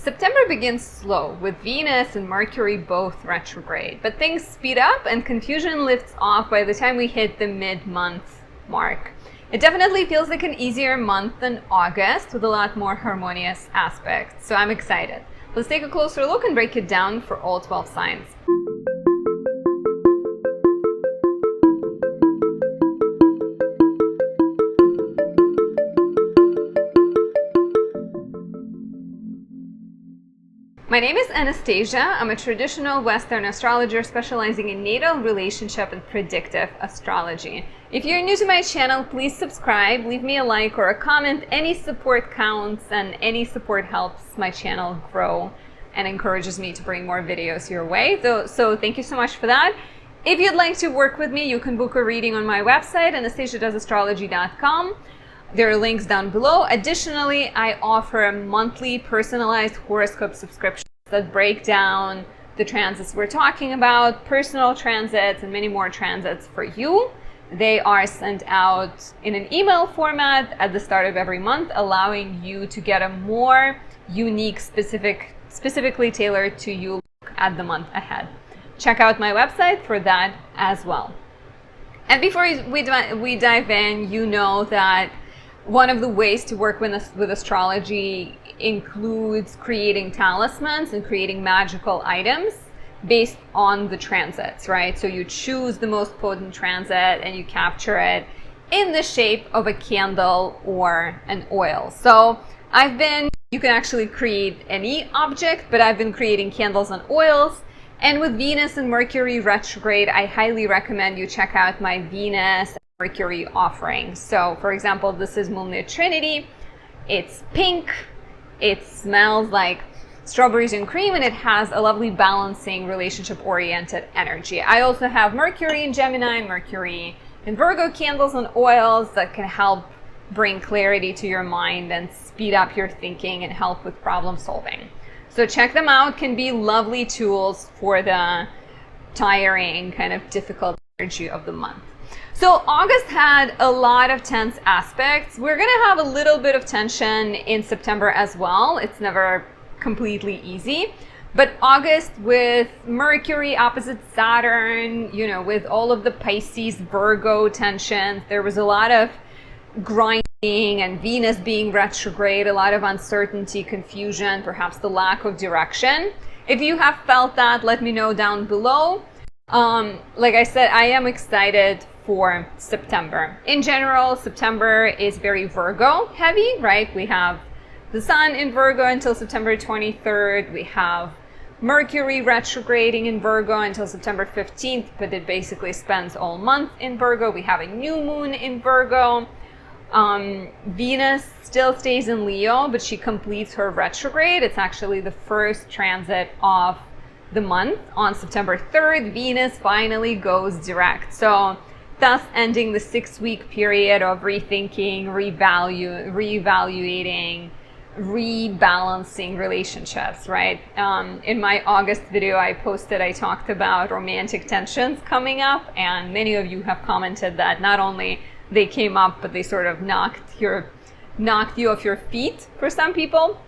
September begins slow, with Venus and Mercury both retrograde, but things speed up and confusion lifts off by the time we hit the mid-month mark. It definitely feels like an easier month than August, with a lot more harmonious aspects, so I'm excited. Let's take a closer look and break it down for all 12 signs. My name is Anastasia. I'm a traditional Western astrologer specializing in natal, relationship, and predictive astrology. If you're new to my channel, please subscribe, leave me a like or a comment. Any support counts, and any support helps my channel grow and encourages me to bring more videos your way. So thank you so much for that. If you'd like to work with me, you can book a reading on my website, anastasiadoesastrology.com. There are links down below. Additionally, I offer a monthly personalized horoscope subscription that break down the transits we're talking about, personal transits, and many more transits for you. They are sent out in an email format at the start of every month, allowing you to get a more unique, specifically tailored to you look at the month ahead. Check out my website for that as well. And before we dive in, you know that one of the ways to work with astrology includes creating talismans and creating magical items based on the transits, right? So you choose the most potent transit and you capture it in the shape of a candle or an oil. So you can actually create any object, but I've been creating candles and oils. And with Venus and Mercury retrograde, I highly recommend you check out my Venus Mercury offerings. So for example, this is Moonlit Trinity. It's pink, it smells like strawberries and cream, and it has a lovely balancing relationship oriented energy. I also have Mercury in Gemini and Mercury in Virgo candles and oils that can help bring clarity to your mind and speed up your thinking and help with problem solving. So check them out. Can be lovely tools for the tiring, kind of difficult energy of the month. So August had a lot of tense aspects. We're going to have a little bit of tension in September as well. It's never completely easy. But August with Mercury opposite Saturn, with all of the Pisces, Virgo tensions, there was a lot of grinding, and Venus being retrograde, a lot of uncertainty, confusion, perhaps the lack of direction. If you have felt that, let me know down below. Like I said, I am excited for September. In general, September is very Virgo heavy, right? We have the sun in Virgo until September 23rd. We have Mercury retrograding in Virgo until September 15th, but it basically spends all month in Virgo. We have a new moon in Virgo. Venus still stays in Leo, but she completes her retrograde. It's actually the first transit of the month. On September 3rd, Venus finally goes direct. So thus ending the 6-week period of rethinking, reevaluating, rebalancing relationships, right? In my August video I talked about romantic tensions coming up, and many of you have commented that not only they came up, but they sort of knocked you off your feet for some people.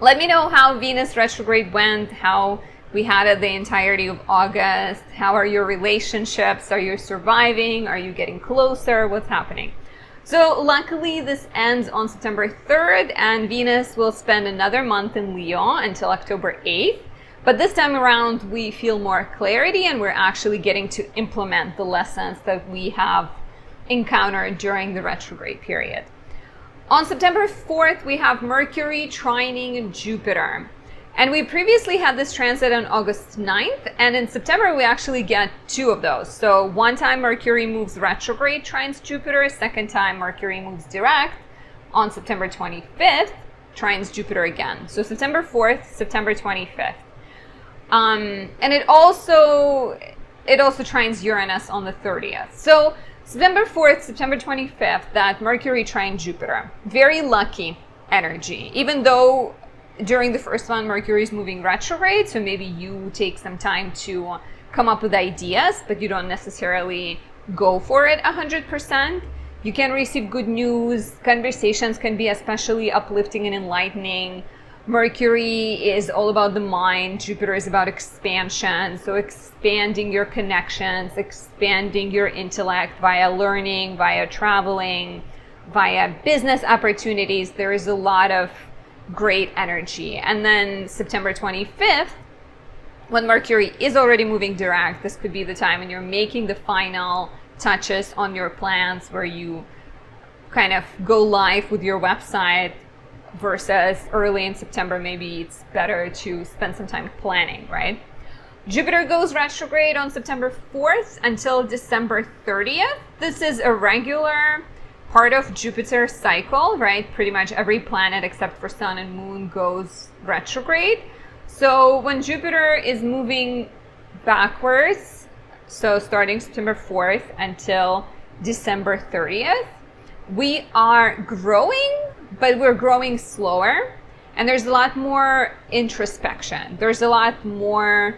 Let me know how Venus retrograde went, how we had it the entirety of August. How are your relationships? Are you surviving? Are you getting closer? What's happening? So luckily this ends on September 3rd, and Venus will spend another month in Leo until October 8th. But this time around we feel more clarity, and we're actually getting to implement the lessons that we have encountered during the retrograde period. On September 4th, we have Mercury trining Jupiter. And we previously had this transit on August 9th, and in September we actually get 2 of those. So one time Mercury moves retrograde, trines Jupiter. Second time Mercury moves direct on September 25th, trines Jupiter again. So September 4th, September 25th. And it also trines Uranus on the 30th. So September 4th, September 25th, that Mercury trine Jupiter. Very lucky energy, even though during the first one, Mercury is moving retrograde, so maybe you take some time to come up with ideas, but you don't necessarily go for it 100%. You can receive good news. Conversations can be especially uplifting and enlightening. Mercury is all about the mind. Jupiter is about expansion. So expanding your connections, expanding your intellect via learning, via traveling, via business opportunities. There is a lot of great energy. And then September 25th, when Mercury is already moving direct, this could be the time when you're making the final touches on your plans, where you kind of go live with your website, versus early in September, maybe it's better to spend some time planning, right? Jupiter goes retrograde on September 4th until December 30th. This is a regular part of Jupiter's cycle, right? Pretty much every planet except for Sun and Moon goes retrograde. So when Jupiter is moving backwards, so starting September 4th until December 30th, we are growing, but we're growing slower. And there's a lot more introspection. There's a lot more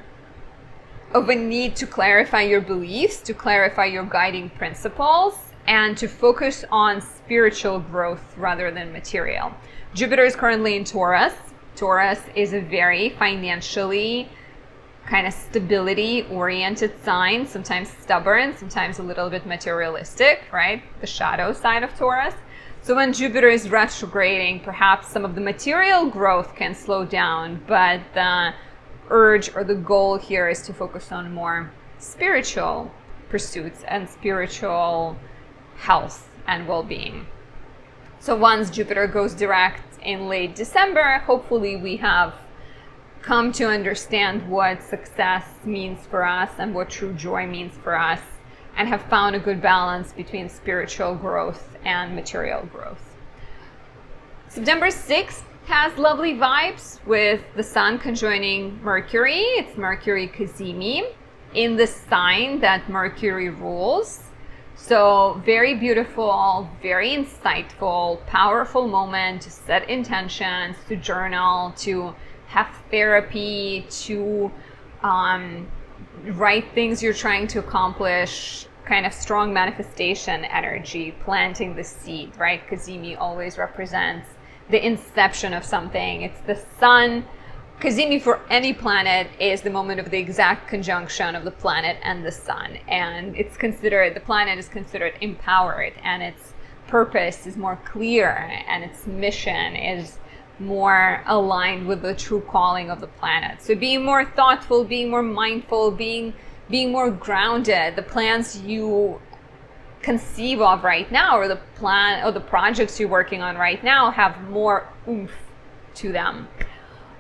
of a need to clarify your beliefs, to clarify your guiding principles, and to focus on spiritual growth rather than material. Jupiter is currently in Taurus. Taurus is a very financially kind of stability-oriented sign, sometimes stubborn, sometimes a little bit materialistic, right? The shadow side of Taurus. So when Jupiter is retrograding, perhaps some of the material growth can slow down, but the urge or the goal here is to focus on more spiritual pursuits and spiritual health and well-being. So once Jupiter goes direct in late December, hopefully we have come to understand what success means for us and what true joy means for us, and have found a good balance between spiritual growth and material growth. September 6th has lovely vibes with the Sun conjoining Mercury. It's Mercury Cazimi in the sign that Mercury rules. So very beautiful, very insightful, powerful moment to set intentions, to journal, to have therapy, to write things you're trying to accomplish, kind of strong manifestation energy, planting the seed, right? Cazimi always represents the inception of something. It's the Sun. Cazimi for any planet is the moment of the exact conjunction of the planet and the Sun. And it's considered, the planet is considered empowered, and its purpose is more clear, and its mission is more aligned with the true calling of the planet. So being more thoughtful, being more mindful, being more grounded, the plans you conceive of right now, or the plan or the projects you're working on right now, have more oomph to them.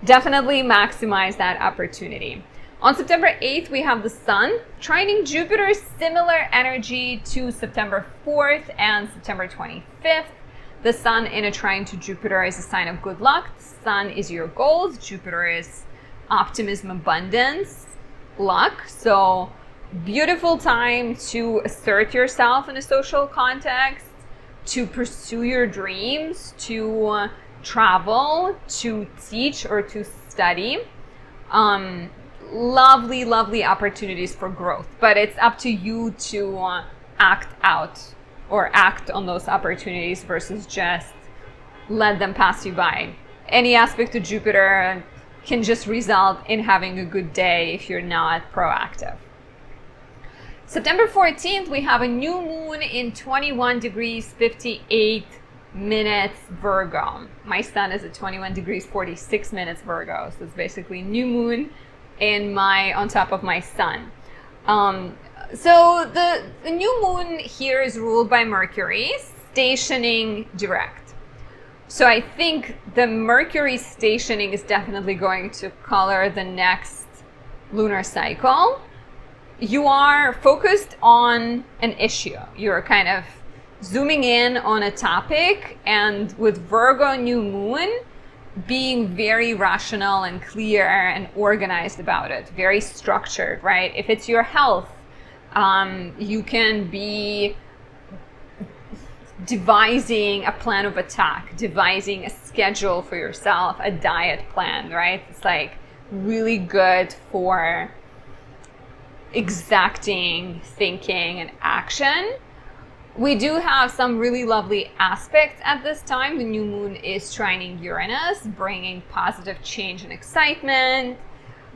Definitely maximize that opportunity. On September 8th, we have the Sun trining Jupiter, similar energy to September 4th and September 25th. The Sun in a trine to Jupiter is a sign of good luck. The Sun is your goals. Jupiter is optimism, abundance, luck. So beautiful time to assert yourself in a social context, to pursue your dreams, to travel, to teach, or to study. Lovely, lovely opportunities for growth, but it's up to you to act out or act on those opportunities versus just let them pass you by. Any aspect of Jupiter can just result in having a good day if you're not proactive. September 14th, we have a new moon in 21 degrees 58 minutes Virgo. My sun is at 21 degrees 46 minutes Virgo, so it's basically new moon on top of my sun. So the new moon here is ruled by Mercury, stationing direct. So I think the Mercury stationing is definitely going to color the next lunar cycle. You are focused on an issue. You're kind of zooming in on a topic, and with Virgo new moon, being very rational and clear and organized about it, very structured, right? If it's your health, you can be devising a plan of attack, devising a schedule for yourself, a diet plan, right? It's like really good for exacting thinking and action. We do have some really lovely aspects at this time. The new moon is trining Uranus, bringing positive change and excitement,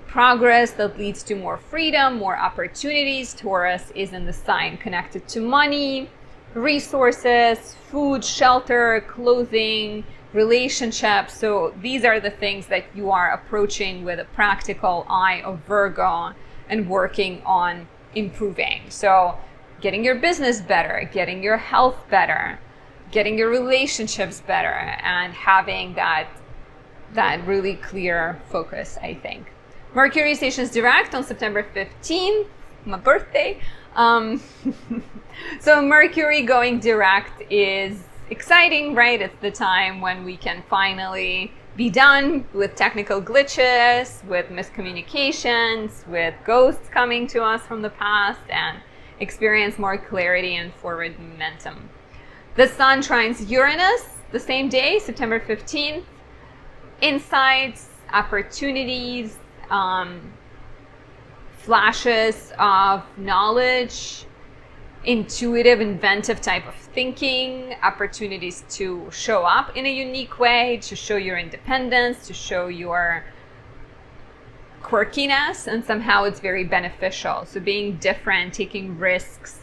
progress that leads to more freedom, more opportunities. Taurus is in the sign connected to money, resources, food, shelter, clothing, relationships. So these are the things that you are approaching with a practical eye of Virgo and working on improving. So getting your business better, getting your health better, getting your relationships better, and having that really clear focus, I think. Mercury stations direct on September 15th, my birthday. So Mercury going direct is exciting, right? It's the time when we can finally be done with technical glitches, with miscommunications, with ghosts coming to us from the past, and experience more clarity and forward momentum. The Sun trines Uranus the same day, September 15th. Insights, opportunities, flashes of knowledge, intuitive, inventive type of thinking, opportunities to show up in a unique way, to show your independence, to show your quirkiness, and somehow it's very beneficial. So being different, taking risks,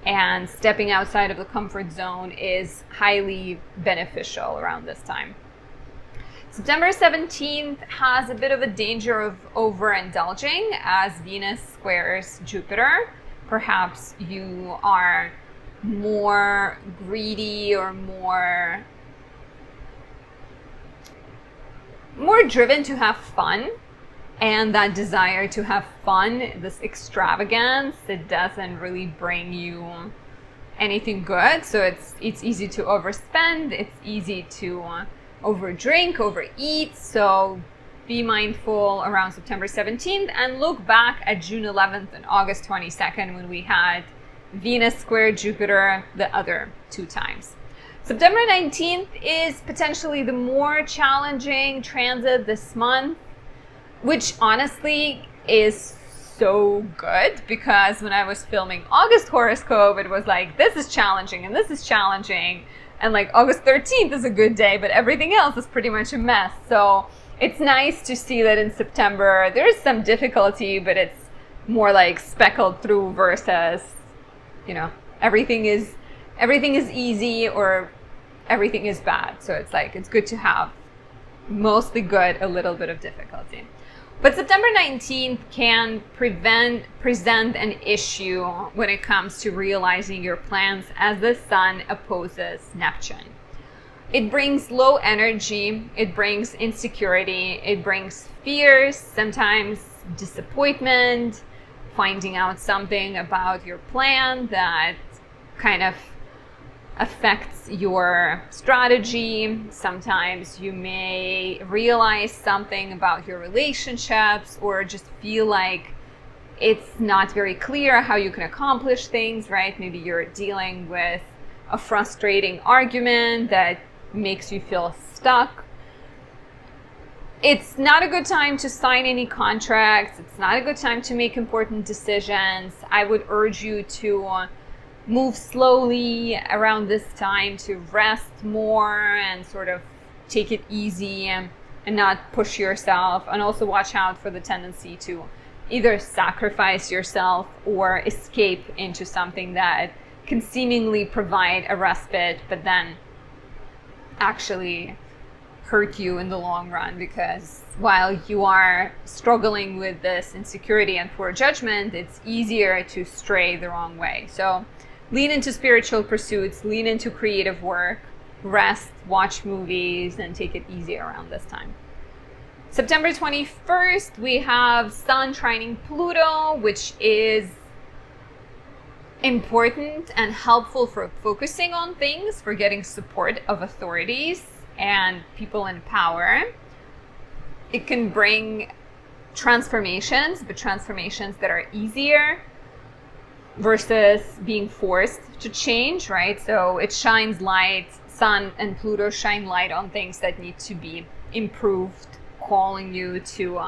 and stepping outside of the comfort zone is highly beneficial around this time. September 17th has a bit of a danger of overindulging as Venus squares Jupiter. Perhaps you are more greedy or more driven to have fun. And that desire to have fun, this extravagance, it doesn't really bring you anything good. So it's easy to overspend. It's easy to overdrink, overeat. So be mindful around September 17th and look back at June 11th and August 22nd when we had Venus square Jupiter the other two times. September 19th is potentially the more challenging transit this month, which honestly is so good, because when I was filming August horoscope, it was like, this is challenging and this is challenging. And like August 13th is a good day, but everything else is pretty much a mess. So it's nice to see that in September, there's some difficulty, but it's more like speckled through versus, everything is easy or everything is bad. So it's like, it's good to have mostly good, a little bit of difficulty. But September 19th can present an issue when it comes to realizing your plans as the Sun opposes Neptune. It brings low energy, it brings insecurity, it brings fears, sometimes disappointment, finding out something about your plan that kind of affects your strategy. Sometimes you may realize something about your relationships or just feel like it's not very clear how you can accomplish things, right? Maybe you're dealing with a frustrating argument that makes you feel stuck. It's not a good time to sign any contracts. It's not a good time to make important decisions. I would urge you to move slowly around this time, to rest more and sort of take it easy and not push yourself. And also watch out for the tendency to either sacrifice yourself or escape into something that can seemingly provide a respite, but then actually hurt you in the long run, because while you are struggling with this insecurity and poor judgment, it's easier to stray the wrong way. So lean into spiritual pursuits, lean into creative work, rest, watch movies, and take it easy around this time. September 21st, we have Sun trining Pluto, which is important and helpful for focusing on things, for getting support of authorities and people in power. It can bring transformations, but transformations that are easier versus being forced to change, right? So it shines light, Sun and Pluto shine light on things that need to be improved, calling you to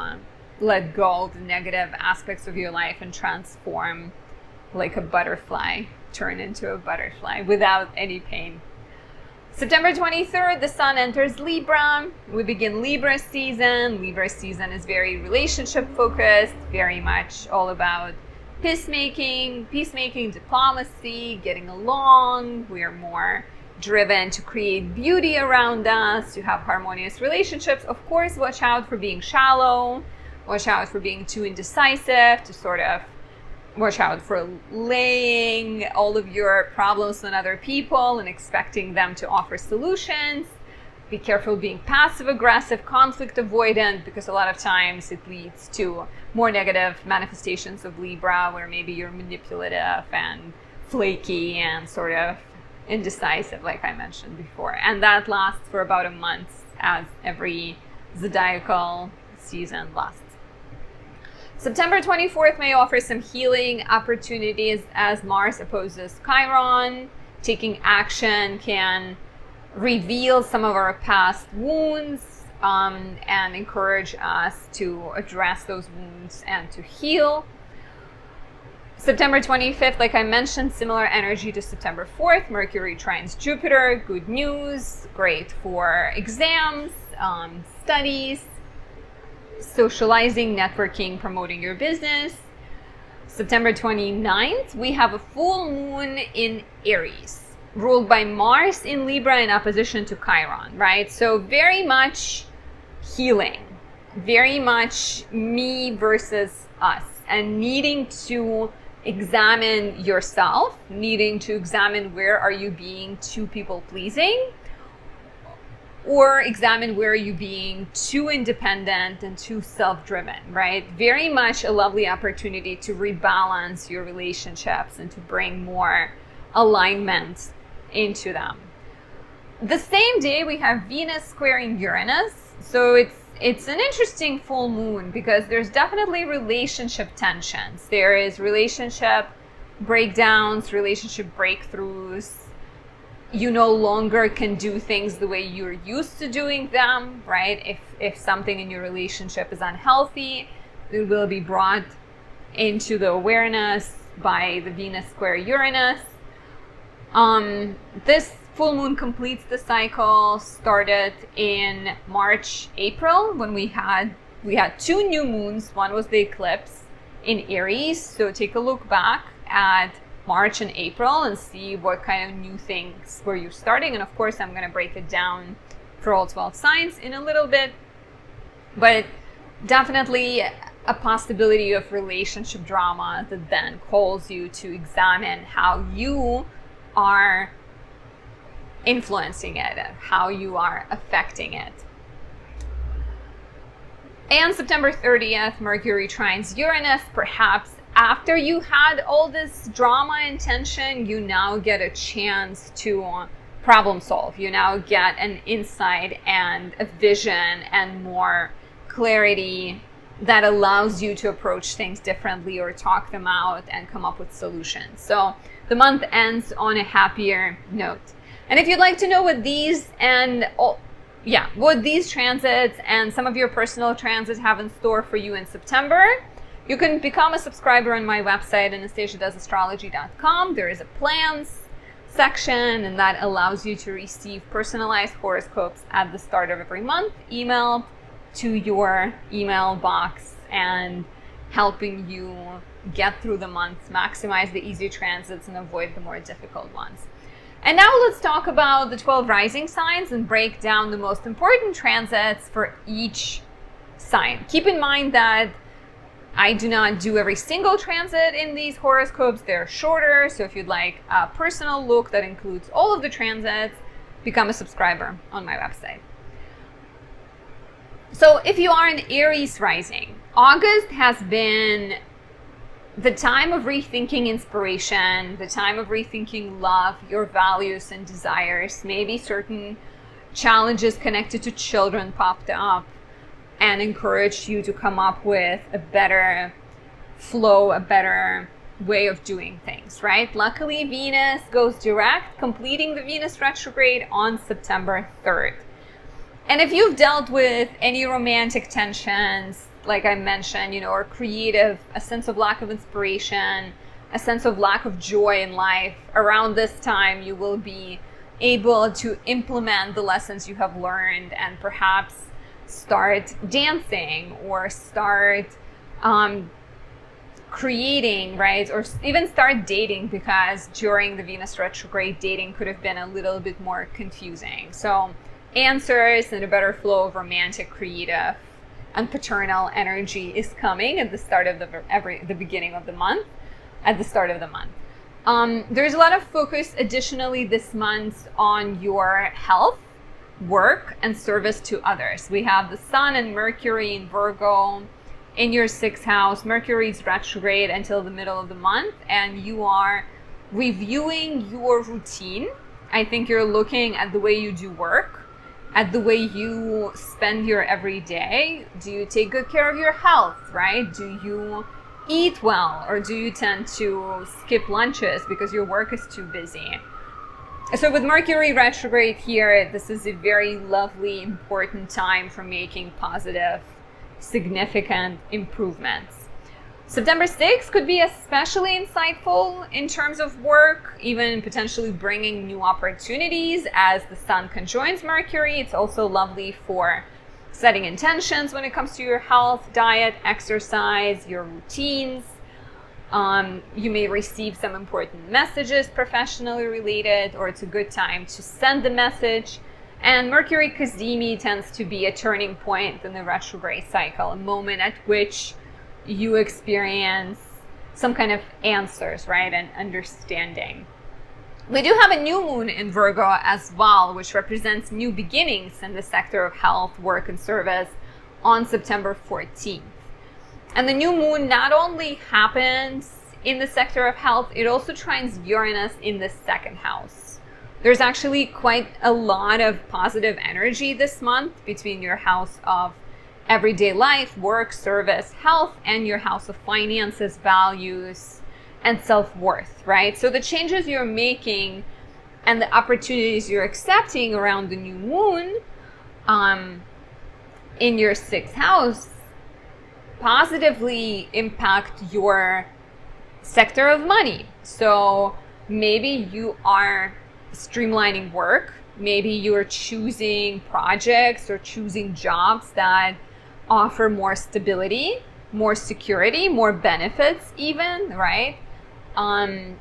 let go of the negative aspects of your life and transform like a butterfly, turn into a butterfly without any pain. September 23rd, the sun enters Libra. We begin Libra season. Libra season is very relationship focused, very much all about peacemaking, diplomacy, getting along. We are more driven to create beauty around us, to have harmonious relationships. Of course, watch out for being shallow, watch out for being too indecisive, to sort of watch out for laying all of your problems on other people and expecting them to offer solutions. Be careful being passive aggressive, conflict avoidant, because a lot of times it leads to more negative manifestations of Libra, where maybe you're manipulative and flaky and sort of indecisive, like I mentioned before. And that lasts for about a month, as every zodiacal season lasts. September 24th may offer some healing opportunities as Mars opposes Chiron. Taking action can reveal some of our past wounds and encourage us to address those wounds and to heal. September 25th, like I mentioned, similar energy to September 4th. Mercury trines Jupiter, good news, great for exams, studies, socializing, networking, promoting your business. September 29th, we have a full moon in Aries, ruled by Mars in Libra in opposition to Chiron, right? So very much healing, very much me versus us, and needing to examine yourself, needing to examine where are you being too people pleasing, or examine where are you being too independent and too self-driven, right? Very much a lovely opportunity to rebalance your relationships and to bring more alignment into them. The same day we have Venus squaring Uranus, so it's an interesting full moon because there's definitely relationship tensions. There is relationship breakdowns, relationship breakthroughs. You no longer can do things the way you're used to doing them, right? If something in your relationship is unhealthy, it will be brought into the awareness by the Venus square Uranus. This full moon completes the cycle, started in March, April, when we had two new moons. One was the eclipse in Aries. So take a look back at March and April and see what kind of new things were you starting. And of course, I'm going to break it down for all 12 signs in a little bit. But definitely a possibility of relationship drama that then calls you to examine how you are influencing it, how you are affecting it. And September 30th, Mercury trines Uranus. Perhaps after you had all this drama and tension, you now get a chance to problem solve. You now get an insight and a vision and more clarity that allows you to approach things differently or talk them out and come up with solutions. So the month ends on a happier note. And if you'd like to know what these transits and some of your personal transits have in store for you in September, you can become a subscriber on my website, anastasiadoesastrology.com. There is a plans section, and that allows you to receive personalized horoscopes at the start of every month, emailed to your email box, and helping you get through the months, maximize the easy transits, and avoid the more difficult ones. And now let's talk about the 12 rising signs and break down the most important transits for each sign. Keep in mind that I do not do every single transit in these horoscopes. They're shorter, so if you'd like a personal look that includes all of the transits, become a subscriber on my website. So if you are an Aries rising, August has been the time of rethinking inspiration, the time of rethinking love, your values and desires. Maybe certain challenges connected to children popped up and encouraged you to come up with a better flow, a better way of doing things, right? Luckily, Venus goes direct, completing the Venus retrograde on September 3rd. And if you've dealt with any romantic tensions, like I mentioned, or creative, a sense of lack of inspiration, a sense of lack of joy in life, around this time you will be able to implement the lessons you have learned and perhaps start dancing or start creating, right? Or even start dating, because during the Venus retrograde, dating could have been a little bit more confusing. So answers and a better flow of romantic, creative, and paternal energy is coming at the start of the beginning of the month, at the start of the month. There's a lot of focus additionally this month on your health, work, and service to others. We have the Sun and Mercury in Virgo in your 6th house. Mercury is retrograde until the middle of the month, and you are reviewing your routine. I think you're looking at the way you do work, at the way you spend your everyday. Do you take good care of your health, right? Do you eat well, or do you tend to skip lunches because your work is too busy? So with Mercury retrograde here, this is a very lovely, important time for making positive, significant improvements. September 6th could be especially insightful in terms of work, even potentially bringing new opportunities as the Sun conjoins Mercury. It's also lovely for setting intentions when it comes to your health, diet, exercise, your routines. You may receive some important messages professionally related, or it's a good time to send the message. And Mercury Cazimi tends to be a turning point in the retrograde cycle, a moment at which you experience some kind of answers, right, and understanding. We do have a new moon in Virgo as well, which represents new beginnings in the sector of health, work, and service on September 14th. And the new moon not only happens in the sector of health, it also trines Uranus in the 2nd house. There's actually quite a lot of positive energy this month between your house of everyday life, work, service, health, and your house of finances, values, and self-worth, right? So the changes you're making and the opportunities you're accepting around the new moon in your 6th house positively impact your sector of money. So maybe you are streamlining work, maybe you're choosing projects or choosing jobs that offer more stability, more security, more benefits even, right? The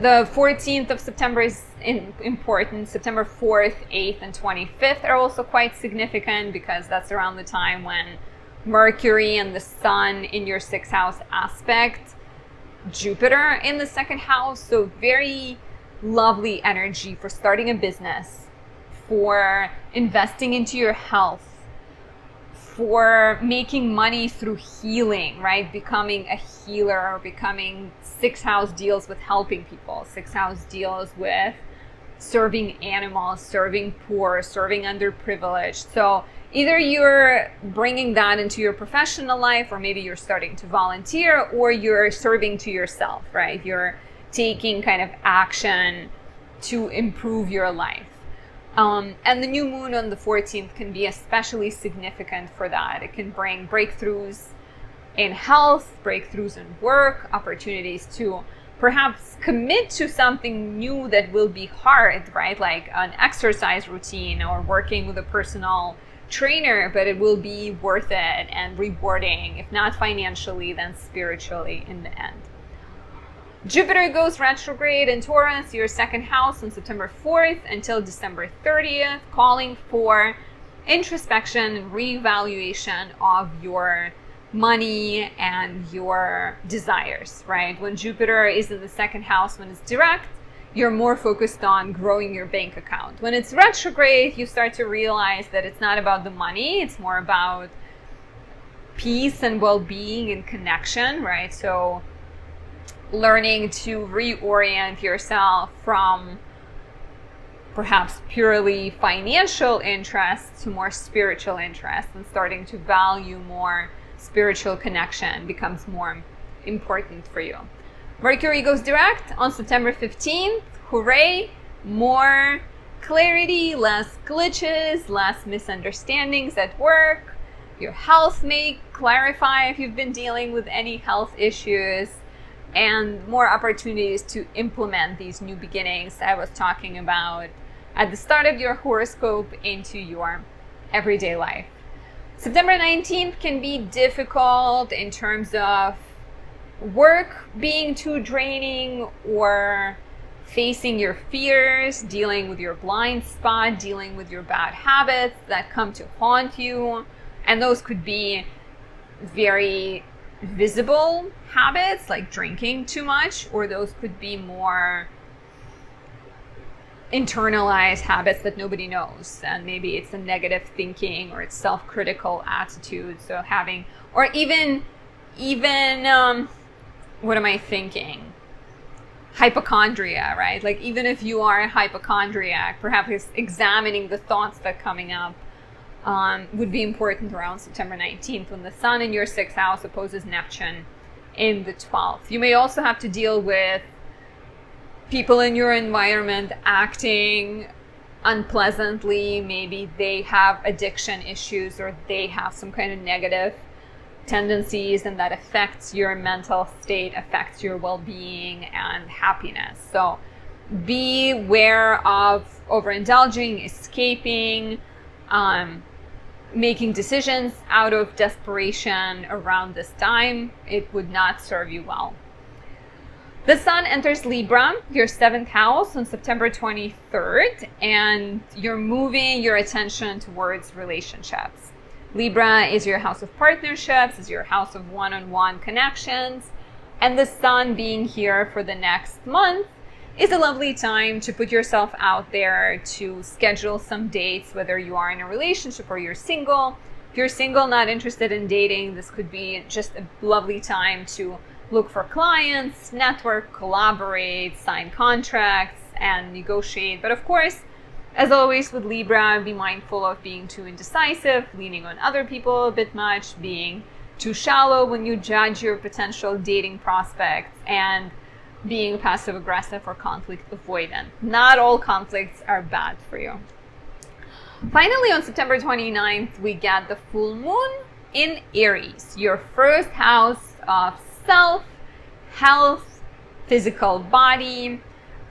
14th of September is important. September 4th, 8th, and 25th are also quite significant, because that's around the time when Mercury and the Sun in your 6th house aspect Jupiter in the 2nd house. So very lovely energy for starting a business, for investing into your health, for making money through healing, right? Becoming a healer, or becoming 6th house deals with helping people. 6th house deals with serving animals, serving poor, serving underprivileged. So either you're bringing that into your professional life, or maybe you're starting to volunteer, or you're serving to yourself, right? You're taking kind of action to improve your life. And the new moon on the 14th can be especially significant for that. It can bring breakthroughs in health, breakthroughs in work, opportunities to perhaps commit to something new that will be hard, right? Like an exercise routine or working with a personal trainer, but it will be worth it and rewarding, if not financially, then spiritually in the end. Jupiter goes retrograde in Taurus, your 2nd house, on September 4th until December 30th, calling for introspection and reevaluation of your money and your desires, right? When Jupiter is in the 2nd house, when it's direct, you're more focused on growing your bank account. When it's retrograde, you start to realize that it's not about the money, it's more about peace and well-being and connection, right? So learning to reorient yourself from perhaps purely financial interests to more spiritual interests, and starting to value more spiritual connection becomes more important for you. Mercury goes direct on September 15th. Hooray! More clarity, less glitches, less misunderstandings at work. Your health may clarify if you've been dealing with any health issues. and more opportunities to implement these new beginnings I was talking about at the start of your horoscope into your everyday life. September 19th can be difficult in terms of work being too draining, or facing your fears, dealing with your blind spot, dealing with your bad habits that come to haunt you. And those could be very visible habits like drinking too much, or those could be more internalized habits that nobody knows, and maybe it's a negative thinking or it's self-critical attitude. So having, or even what am I thinking? Hypochondria, right? Like even if you are a hypochondriac, perhaps examining the thoughts that are coming up would be important around September 19th, when the Sun in your 6th house opposes Neptune in the 12th. You may also have to deal with people in your environment acting unpleasantly. Maybe they have addiction issues, or they have some kind of negative tendencies, and that affects your mental state, affects your well-being and happiness. So be aware of overindulging, escaping, making decisions out of desperation around this time. It would not serve you well. The Sun enters Libra, your 7th house, on September 23rd, and you're moving your attention towards relationships. Libra is your house of partnerships, is your house of one-on-one connections, and the Sun being here for the next month is a lovely time to put yourself out there, to schedule some dates, whether you are in a relationship or you're single. If you're single, not interested in dating, this could be just a lovely time to look for clients, network, collaborate, sign contracts, and negotiate. But of course, as always with Libra, be mindful of being too indecisive, leaning on other people a bit much, being too shallow when you judge your potential dating prospects, and being passive aggressive or conflict avoidant. Not all conflicts are bad for you. Finally, on September 29th, we get the full moon in Aries, your first house of self, health, physical body.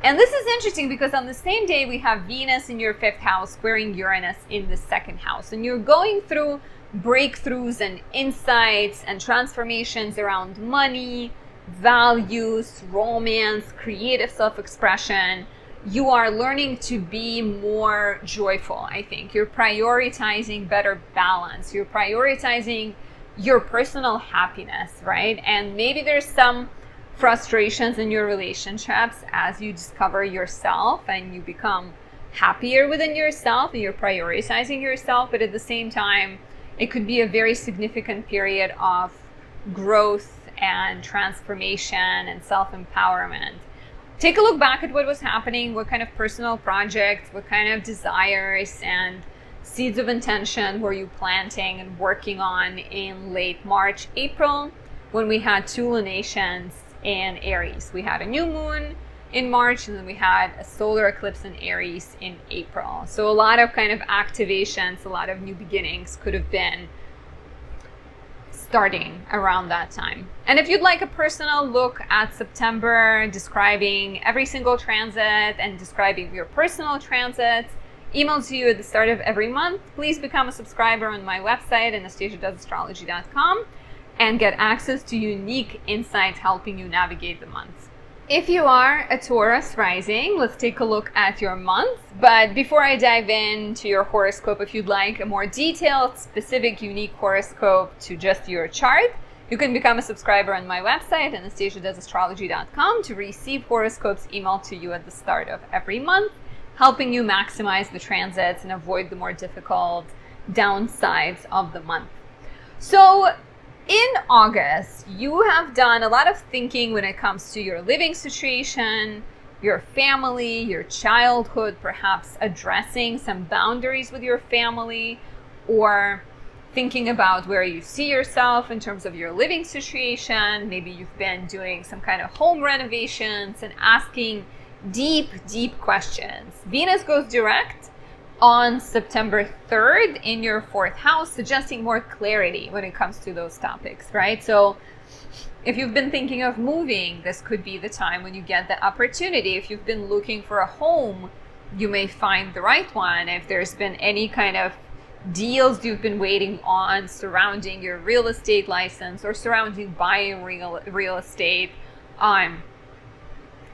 And this is interesting because on the same day we have Venus in your 5th house squaring Uranus in the 2nd house, and you're going through breakthroughs and insights and transformations around money, values, romance, creative self-expression. You are learning to be more joyful, I think. You're prioritizing better balance. You're prioritizing your personal happiness, right? And maybe there's some frustrations in your relationships as you discover yourself and you become happier within yourself and you're prioritizing yourself. But at the same time, it could be a very significant period of growth and transformation and self-empowerment. Take a look back at what was happening, what kind of personal projects, what kind of desires and seeds of intention were you planting and working on in late March, April, when we had 2 lunations in Aries. We had a new moon in March, and then we had a solar eclipse in Aries in April. So a lot of kind of activations, a lot of new beginnings could have been starting around that time. And if you'd like a personal look at September, describing every single transit and describing your personal transits, emailed to you at the start of every month, please become a subscriber on my website, anastasiadoesastrology.com, and get access to unique insights helping you navigate the month. If you are a Taurus rising, let's take a look at your month. But before I dive into your horoscope, if you'd like a more detailed, specific, unique horoscope to just your chart, you can become a subscriber on my website, anastasiadoesastrology.com, to receive horoscopes emailed to you at the start of every month, helping you maximize the transits and avoid the more difficult downsides of the month. So in August, you have done a lot of thinking when it comes to your living situation, your family, your childhood, perhaps addressing some boundaries with your family, or thinking about where you see yourself in terms of your living situation. Maybe you've been doing some kind of home renovations and asking deep, deep questions. Venus goes direct on September 3rd in your 4th house, suggesting more clarity when it comes to those topics, right? So if you've been thinking of moving, this could be the time when you get the opportunity. If you've been looking for a home, you may find the right one. If there's been any kind of deals you've been waiting on surrounding your real estate license or surrounding buying real estate,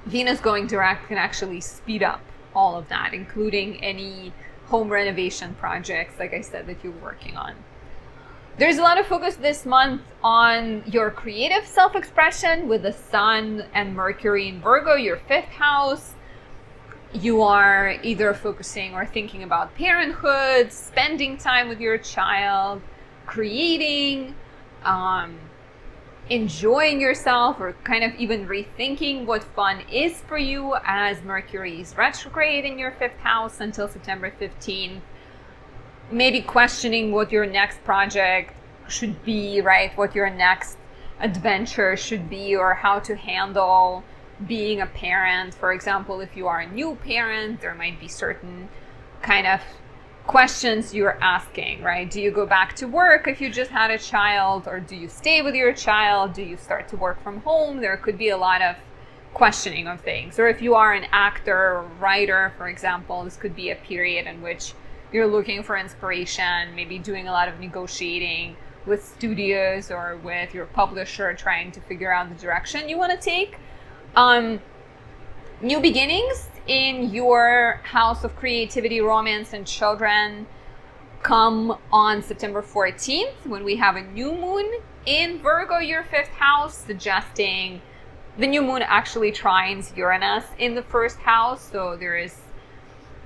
Venus going direct can actually speed up all of that, including any home renovation projects, like I said, that you're working on. There's a lot of focus this month on your creative self-expression with the Sun and Mercury in Virgo, your 5th house. You are either focusing or thinking about parenthood, spending time with your child, creating, enjoying yourself, or kind of even rethinking what fun is for you as Mercury is retrograde in your 5th house until September 15th. Maybe questioning what your next project should be, right? What your next adventure should be, or how to handle being a parent. For example, if you are a new parent, there might be certain kind of questions you're asking, right? Do you go back to work if you just had a child, or do you stay with your child? Do you start to work from home? There could be a lot of questioning of things. Or if you are an actor or writer, for example, this could be a period in which you're looking for inspiration, maybe doing a lot of negotiating with studios or with your publisher, trying to figure out the direction you want to take. New beginnings in your house of creativity, romance, and children come on September 14th when we have a new moon in Virgo, your 5th house, suggesting the new moon actually trines Uranus in the 1st house. So there is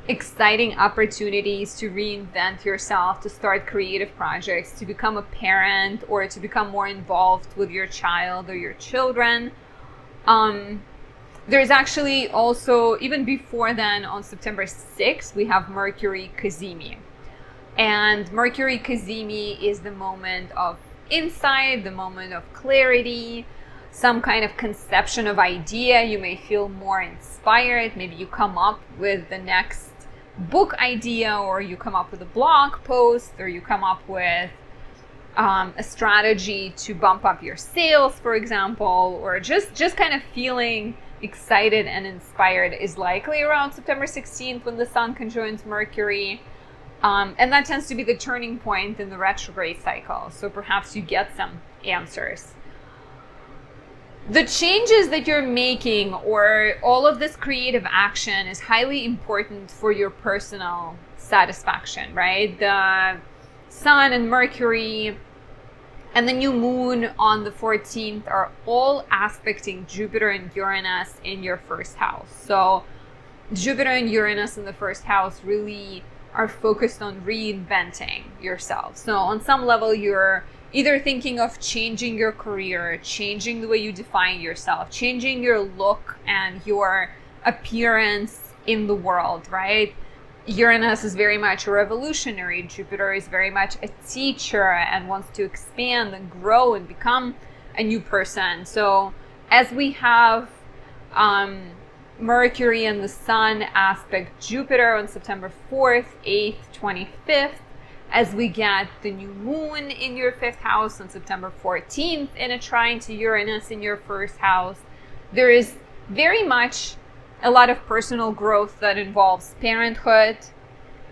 exciting opportunities to reinvent yourself, to start creative projects, to become a parent, or to become more involved with your child or your children. There's actually also, even before then, on September 6th, we have Mercury Cazimi. And Mercury Cazimi is the moment of insight, the moment of clarity, some kind of conception of idea. You may feel more inspired. Maybe you come up with the next book idea, or you come up with a blog post, or you come up with a strategy to bump up your sales, for example, or just kind of feeling excited and inspired is likely around September 16th when the Sun conjoins Mercury. And that tends to be the turning point in the retrograde cycle. So perhaps you get some answers. The changes that you're making, or all of this creative action, is highly important for your personal satisfaction, right? The Sun and Mercury and the new moon on the 14th are all aspecting Jupiter and Uranus in your 1st house. So Jupiter and Uranus in the 1st house really are focused on reinventing yourself. So on some level, you're either thinking of changing your career, changing the way you define yourself, changing your look and your appearance in the world, right? Uranus is very much a revolutionary. Jupiter is very much a teacher and wants to expand and grow and become a new person. So as we have Mercury and the Sun aspect Jupiter on September 4th, 8th, 25th, as we get the new moon in your 5th house on September 14th in a trine to Uranus in your 1st house, there is very much a lot of personal growth that involves parenthood,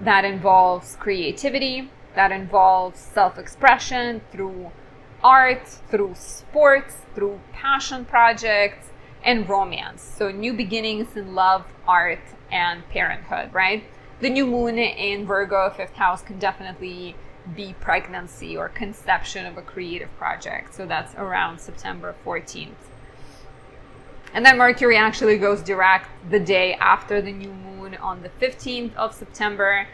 that involves creativity, that involves self-expression through art, through sports, through passion projects, and romance. So new beginnings in love, art, and parenthood, right? The new moon in Virgo, 5th house, can definitely be pregnancy or conception of a creative project. So that's around September 14th. And then Mercury actually goes direct the day after the new moon on the 15th of September,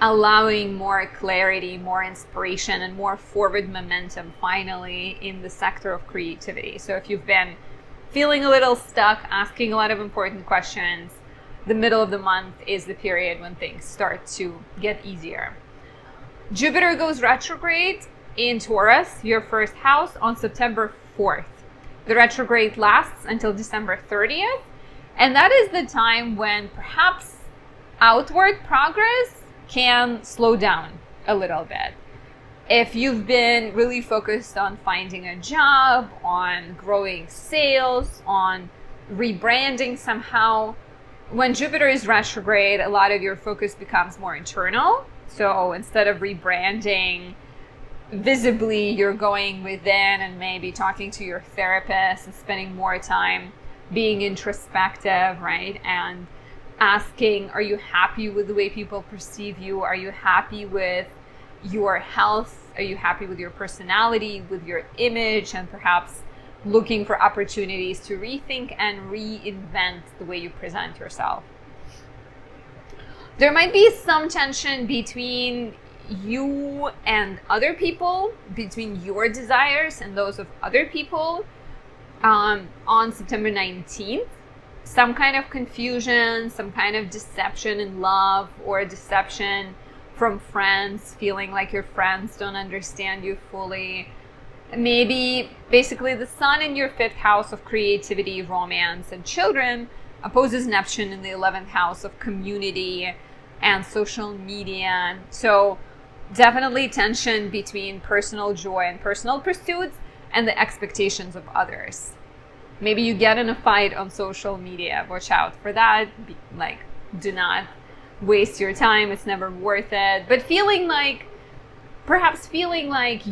allowing more clarity, more inspiration, and more forward momentum finally in the sector of creativity. So if you've been feeling a little stuck, asking a lot of important questions, the middle of the month is the period when things start to get easier. Jupiter goes retrograde in Taurus, your 1st house, on September 4th. The retrograde lasts until December 30th, and that is the time when perhaps outward progress can slow down a little bit. If you've been really focused on finding a job, on growing sales, on rebranding somehow, when Jupiter is retrograde, a lot of your focus becomes more internal. So instead of rebranding visibly, you're going within and maybe talking to your therapist and spending more time being introspective, right? And asking, are you happy with the way people perceive you? Are you happy with your health? Are you happy with your personality, with your image? And perhaps looking for opportunities to rethink and reinvent the way you present yourself. There might be some tension between you and other people, between your desires and those of other people on September 19th. Some kind of confusion, some kind of deception in love, or deception from friends, feeling like your friends don't understand you fully. Maybe basically the sun in your 5th house of creativity, romance, and children opposes Neptune in the 11th house of community and social media. So definitely tension between personal joy and personal pursuits and the expectations of others. Maybe you get in a fight on social media. Watch out for that. Do not waste your time. It's never worth it. But perhaps feeling like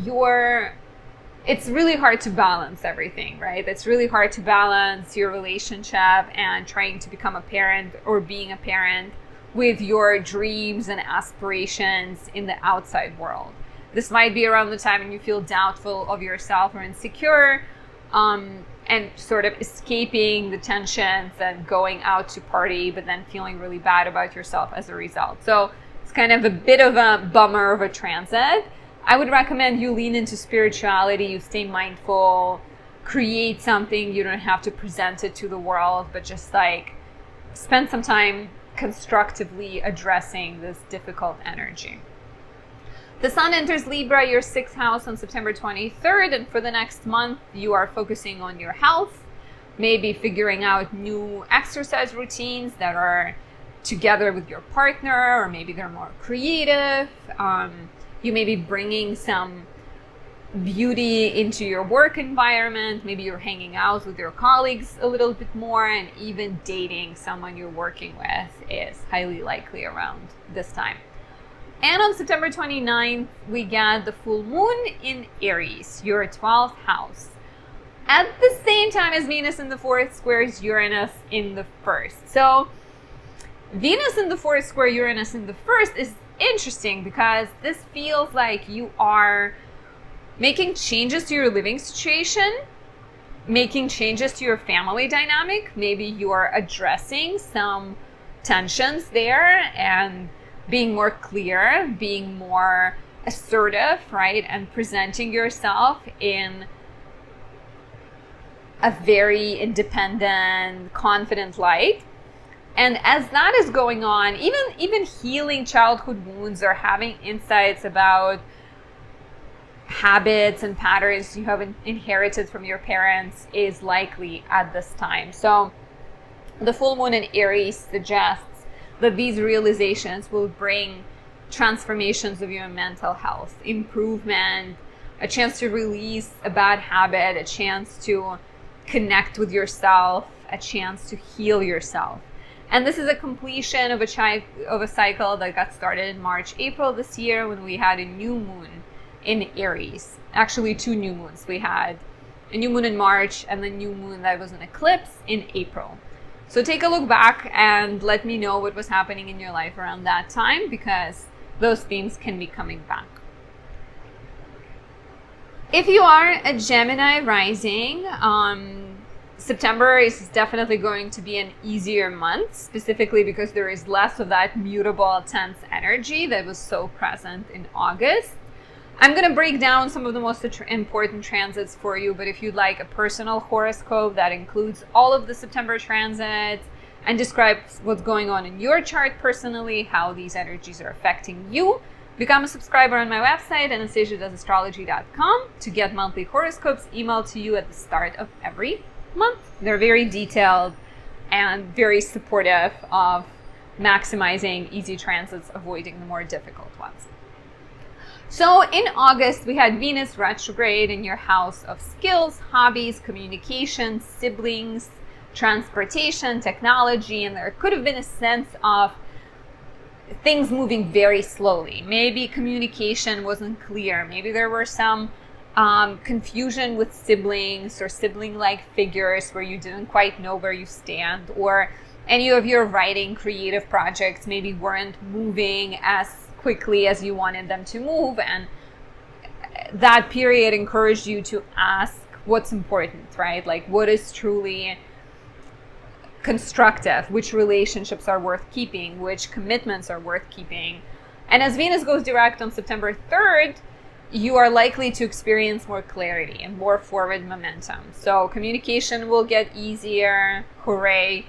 it's really hard to balance everything, right? It's really hard to balance your relationship and trying to become a parent or being a parent with your dreams and aspirations in the outside world. This might be around the time when you feel doubtful of yourself or insecure, and sort of escaping the tensions and going out to party, but then feeling really bad about yourself as a result. So it's kind of a bit of a bummer of a transit. I would recommend you lean into spirituality, you stay mindful, create something. You don't have to present it to the world, but just spend some time constructively addressing this difficult energy. The sun enters Libra, your 6th house, on September 23rd, and for the next month, you are focusing on your health, maybe figuring out new exercise routines that are together with your partner, or maybe they're more creative. You may be bringing some beauty into your work environment. Maybe you're hanging out with your colleagues a little bit more, and even dating someone you're working with is highly likely around this time. And on September 29th, we get the full moon in Aries, your 12th house. At the same time as Venus in the 4th squares Uranus in the 1st. So Venus in the 4th square Uranus in the 1st is interesting because this feels like you are making changes to your living situation, making changes to your family dynamic. Maybe you are addressing some tensions there and being more clear, being more assertive, right? And presenting yourself in a very independent, confident light. And as that is going on, even healing childhood wounds or having insights about habits and patterns you have inherited from your parents is likely at this time. So the full moon in Aries suggests that these realizations will bring transformations of your mental health, improvement, a chance to release a bad habit, a chance to connect with yourself, a chance to heal yourself. And this is a completion of a cycle that got started in March, April this year, when we had a new moon in Aries. Actually, 2 new moons. We had a new moon in March and the new moon that was an eclipse in April. So take a look back and let me know what was happening in your life around that time, because those themes can be coming back. If you are a Gemini rising, September is definitely going to be an easier month, specifically because there is less of that mutable, tense energy that was so present in August. I'm going to break down some of the most important transits for you, but if you'd like a personal horoscope that includes all of the September transits and describes what's going on in your chart personally, how these energies are affecting you, become a subscriber on my website, anastasiadoesastrology.com, to get monthly horoscopes emailed to you at the start of every month. They're very detailed and very supportive of maximizing easy transits, avoiding the more difficult ones. So in August, we had Venus retrograde in your house of skills, hobbies, communication, siblings, transportation, technology, and there could have been a sense of things moving very slowly. Maybe communication wasn't clear. Maybe there were some confusion with siblings or sibling-like figures where you didn't quite know where you stand, or any of your writing creative projects maybe weren't moving as quickly as you wanted them to move, and that period encouraged you to ask what's important, right? Like, what is truly constructive, which relationships are worth keeping, which commitments are worth keeping. And as Venus goes direct on September 3rd, you are likely to experience more clarity and more forward momentum. So communication will get easier, hooray.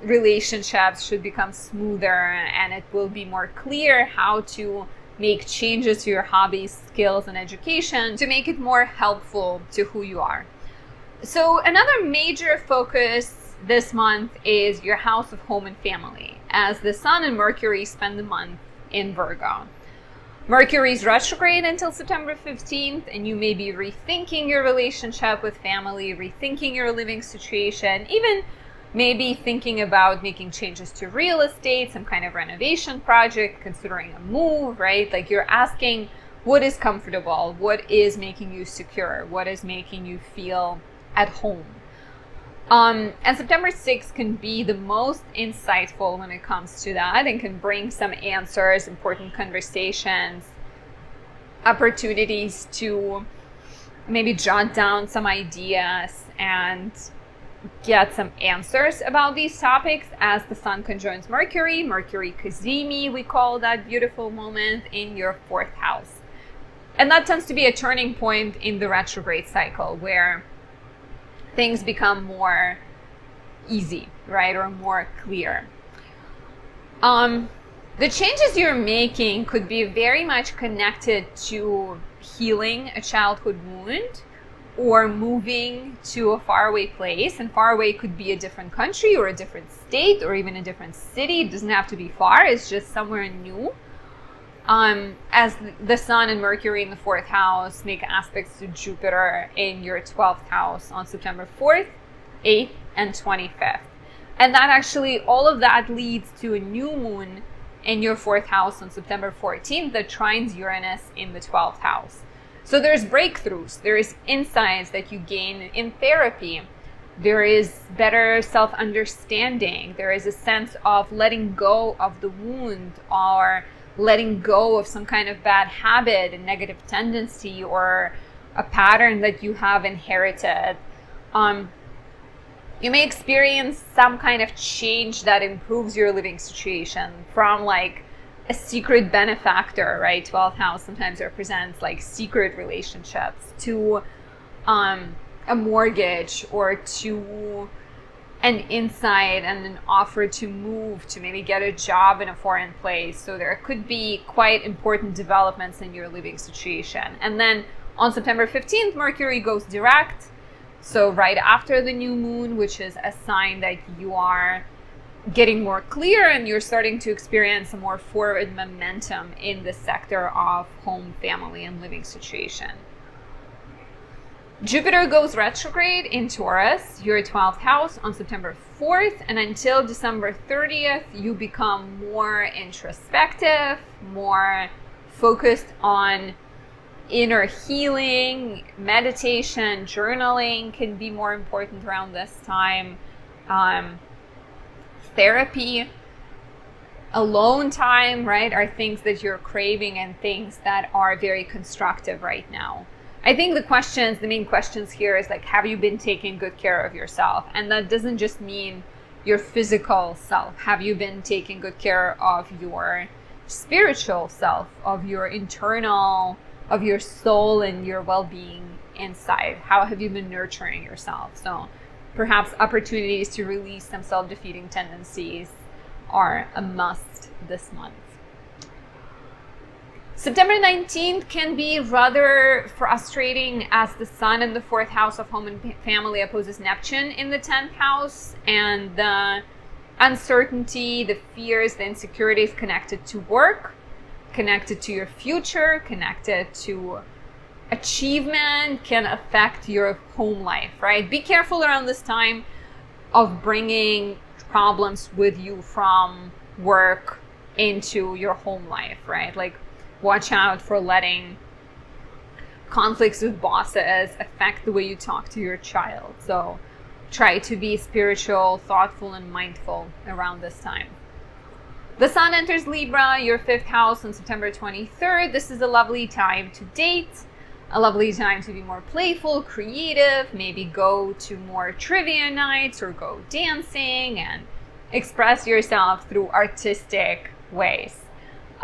Relationships should become smoother, and it will be more clear how to make changes to your hobbies, skills, and education to make it more helpful to who you are. So another major focus this month is your house of home and family, as the Sun and Mercury spend the month in Virgo. Mercury's retrograde until September 15th, and you may be rethinking your relationship with family, rethinking your living situation, even maybe thinking about making changes to real estate, some kind of renovation project, considering a move, right? Like, you're asking what is comfortable, what is making you secure, what is making you feel at home. And September 6th can be the most insightful when it comes to that, and can bring some answers, important conversations, opportunities to maybe jot down some ideas and get some answers about these topics as the Sun conjoins Mercury. Mercury Kazemi, we call that beautiful moment, in your 4th house. And that tends to be a turning point in the retrograde cycle where things become more easy, right? Or more clear. The changes you're making could be very much connected to healing a childhood wound or moving to a faraway place. And faraway could be a different country or a different state or even a different city. It doesn't have to be far. It's just somewhere new. As the Sun and Mercury in the 4th house make aspects to Jupiter in your 12th house on September 4th, 8th, and 25th. And that actually, all of that leads to a new moon in your 4th house on September 14th that trines Uranus in the 12th house. So there's breakthroughs, there is insights that you gain in therapy. There is better self-understanding. There is a sense of letting go of the wound, or letting go of some kind of bad habit, a negative tendency, or a pattern that you have inherited. You may experience some kind of change that improves your living situation, from like a secret benefactor, right? 12th house sometimes represents like secret relationships, to a mortgage, or to an insight and an offer to move, to maybe get a job in a foreign place. So there could be quite important developments in your living situation. And then on September 15th, Mercury goes direct. So right after the new moon, which is a sign that you are getting more clear and you're starting to experience some more forward momentum in the sector of home, family, and living situation. Jupiter goes retrograde in Taurus, your 12th house, on September 4th, and until December 30th, you become more introspective, more focused on inner healing. Meditation, journaling can be more important around this time. Therapy, alone time, right, are things that you're craving and things that are very constructive right now. I think the main questions here is like, have you been taking good care of yourself? And that doesn't just mean your physical self. Have you been taking good care of your spiritual self, of your internal, of your soul and your well-being inside? How have you been nurturing yourself? So perhaps opportunities to release some self-defeating tendencies are a must this month. September 19th can be rather frustrating as the Sun in the 4th house of home and family opposes Neptune in the 10th house, and the uncertainty, the fears, the insecurities connected to work, connected to your future, connected to achievement can affect your home life, right? Be careful around this time of bringing problems with you from work into your home life, right? Like, watch out for letting conflicts with bosses affect the way you talk to your child. So try to be spiritual, thoughtful, and mindful around this time. The sun enters Libra, your 5th house, on September 23rd. This is a lovely time to date, a lovely time to be more playful, creative, maybe go to more trivia nights or go dancing and express yourself through artistic ways.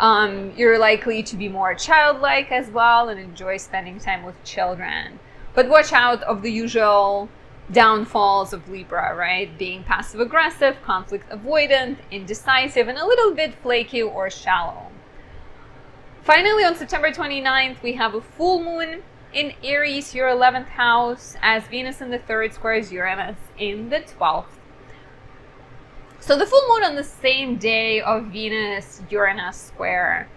You're likely to be more childlike as well and enjoy spending time with children. But watch out of the usual downfalls of Libra, right? Being passive aggressive, conflict avoidant, indecisive, and a little bit flaky or shallow. Finally, on September 29th, we have a full moon in Aries, your 11th house, as Venus in the 3rd squares Uranus in the 12th. So the full moon on the same day of Venus-Uranus square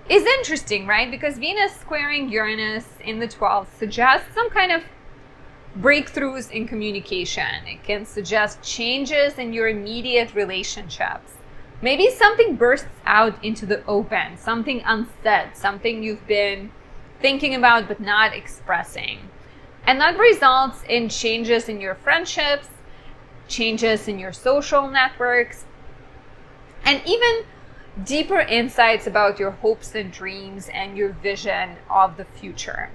is interesting, right? Because Venus squaring Uranus in the 12th suggests some kind of breakthroughs in communication. It can suggest changes in your immediate relationships. Maybe something bursts out into the open, something unsaid, something you've been thinking about but not expressing. And that results in changes in your friendships, changes in your social networks, and even deeper insights about your hopes and dreams and your vision of the future.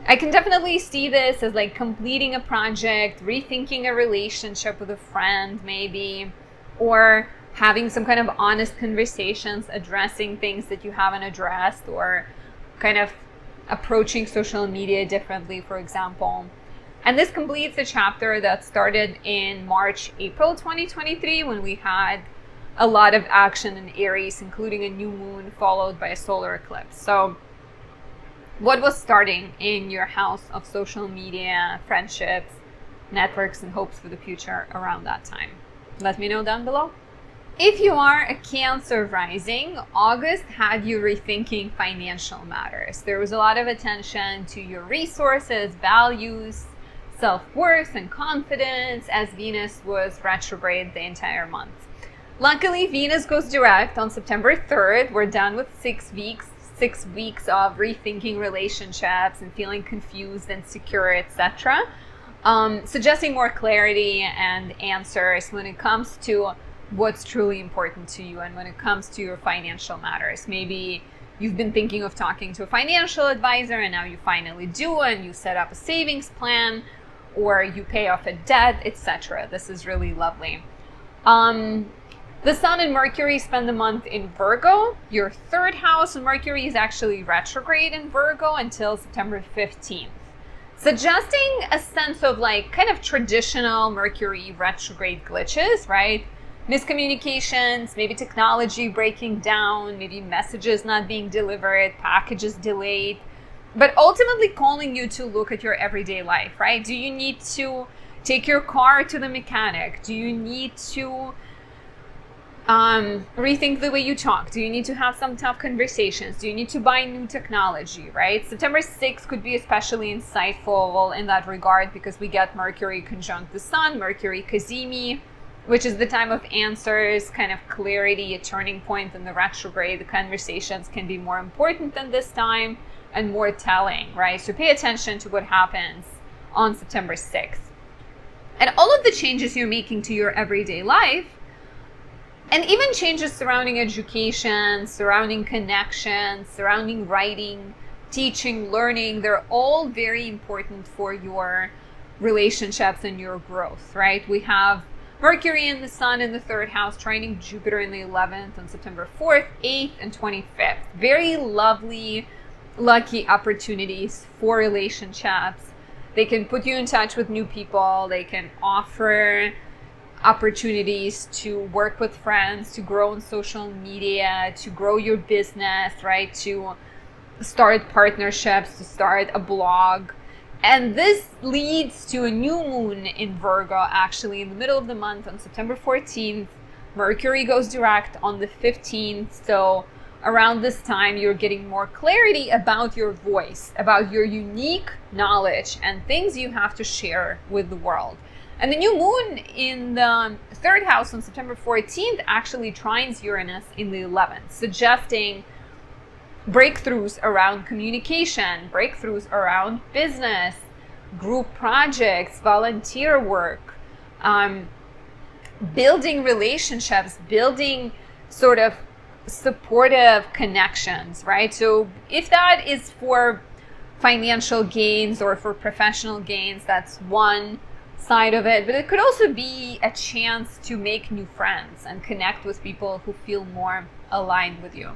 I can definitely see this as like completing a project, rethinking a relationship with a friend maybe, or having some kind of honest conversations, addressing things that you haven't addressed, or kind of approaching social media differently, for example. And this completes a chapter that started in March, April 2023, when we had a lot of action in Aries, including a new moon followed by a solar eclipse. So what was starting in your house of social media, friendships, networks, and hopes for the future around that time? Let me know down below. If you are a Cancer rising, August had you rethinking financial matters. There was a lot of attention to your resources, values, self-worth, and confidence, as Venus was retrograde the entire month. Luckily, Venus goes direct on September 3rd. We're done with 6 weeks of rethinking relationships and feeling confused, insecure, etc. Suggesting more clarity and answers when it comes to what's truly important to you and when it comes to your financial matters. Maybe you've been thinking of talking to a financial advisor and now you finally do, and you set up a savings plan, or you pay off a debt, etc. This is really lovely. The Sun and Mercury spend the month in Virgo, your 3rd house, and Mercury is actually retrograde in Virgo until September 15th. Suggesting a sense of like kind of traditional Mercury retrograde glitches, right? Miscommunications, maybe technology breaking down, maybe messages not being delivered, packages delayed, but ultimately calling you to look at your everyday life, right? Do you need to take your car to the mechanic? Do you need to rethink the way you talk? Do you need to have some tough conversations? Do you need to buy new technology, right? September 6th could be especially insightful in that regard because we get Mercury conjunct the Sun, Mercury Cazimi, which is the time of answers, kind of clarity, a turning point in the retrograde. The conversations can be more important than this time and more telling, right? So pay attention to what happens on September 6th. And all of the changes you're making to your everyday life, and even changes surrounding education, surrounding connections, surrounding writing, teaching, learning, they're all very important for your relationships and your growth, right? We have Mercury and the Sun in the 3rd house, trining Jupiter in the 11th on September 4th, 8th, and 25th. Very lovely, lucky opportunities for relationships. They can put you in touch with new people. They can offer opportunities to work with friends, to grow on social media, to grow your business, right? To start partnerships, to start a blog. And this leads to a new moon in Virgo, actually, in the middle of the month on September 14th. Mercury goes direct on the 15th. So around this time, you're getting more clarity about your voice, about your unique knowledge and things you have to share with the world. And the new moon in the third house on September 14th actually trines Uranus in the 11th, suggesting breakthroughs around communication, breakthroughs around business, group projects, volunteer work, building relationships, building sort of supportive connections, right? So if that is for financial gains or for professional gains, that's one side of it. But it could also be a chance to make new friends and connect with people who feel more aligned with you.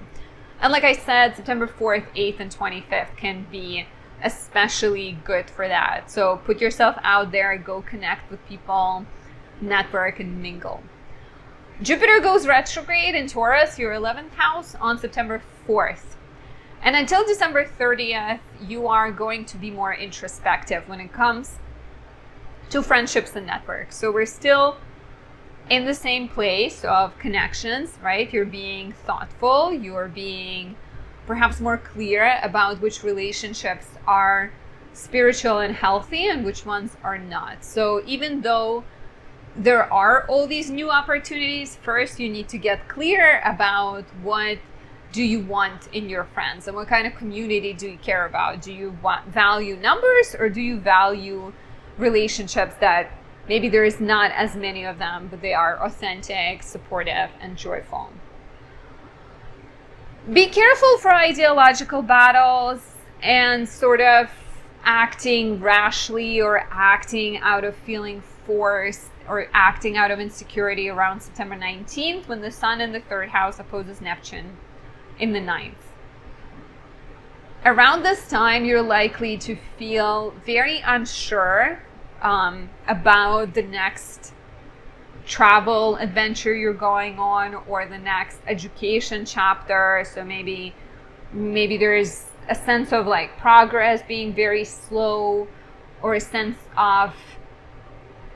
And like I said, September 4th, 8th, and 25th can be especially good for that. So put yourself out there, go connect with people, network, and mingle. Jupiter goes retrograde in Taurus, your 11th house, on September 4th. And until December 30th, you are going to be more introspective when it comes to friendships and networks. So we're still in the same place of connections, right? You're being thoughtful, you're being perhaps more clear about which relationships are spiritual and healthy and which ones are not. So even though there are all these new opportunities, first you need to get clear about what do you want in your friends and what kind of community do you care about. Do you value numbers, or do you value relationships that maybe there is not as many of them, but they are authentic, supportive, and joyful? Be careful for ideological battles and sort of acting rashly or acting out of feeling forced or acting out of insecurity around September 19th, when the Sun in the third house opposes Neptune in the 9th. Around this time, you're likely to feel very unsure about the next travel adventure you're going on or the next education chapter. So maybe there's a sense of like progress being very slow, or a sense of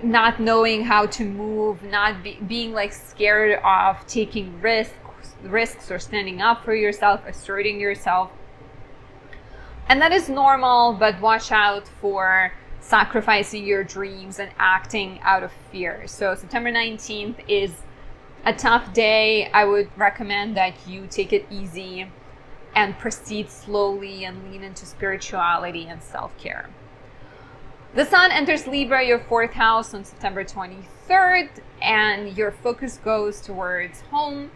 not knowing how to move, being like scared of taking risks or standing up for yourself, asserting yourself. And that is normal, but watch out for sacrificing your dreams and acting out of fear. So September 19th is a tough day. I would recommend that you take it easy and proceed slowly and lean into spirituality and self-care. The Sun enters Libra, your 4th house, on September 23rd, and your focus goes towards home,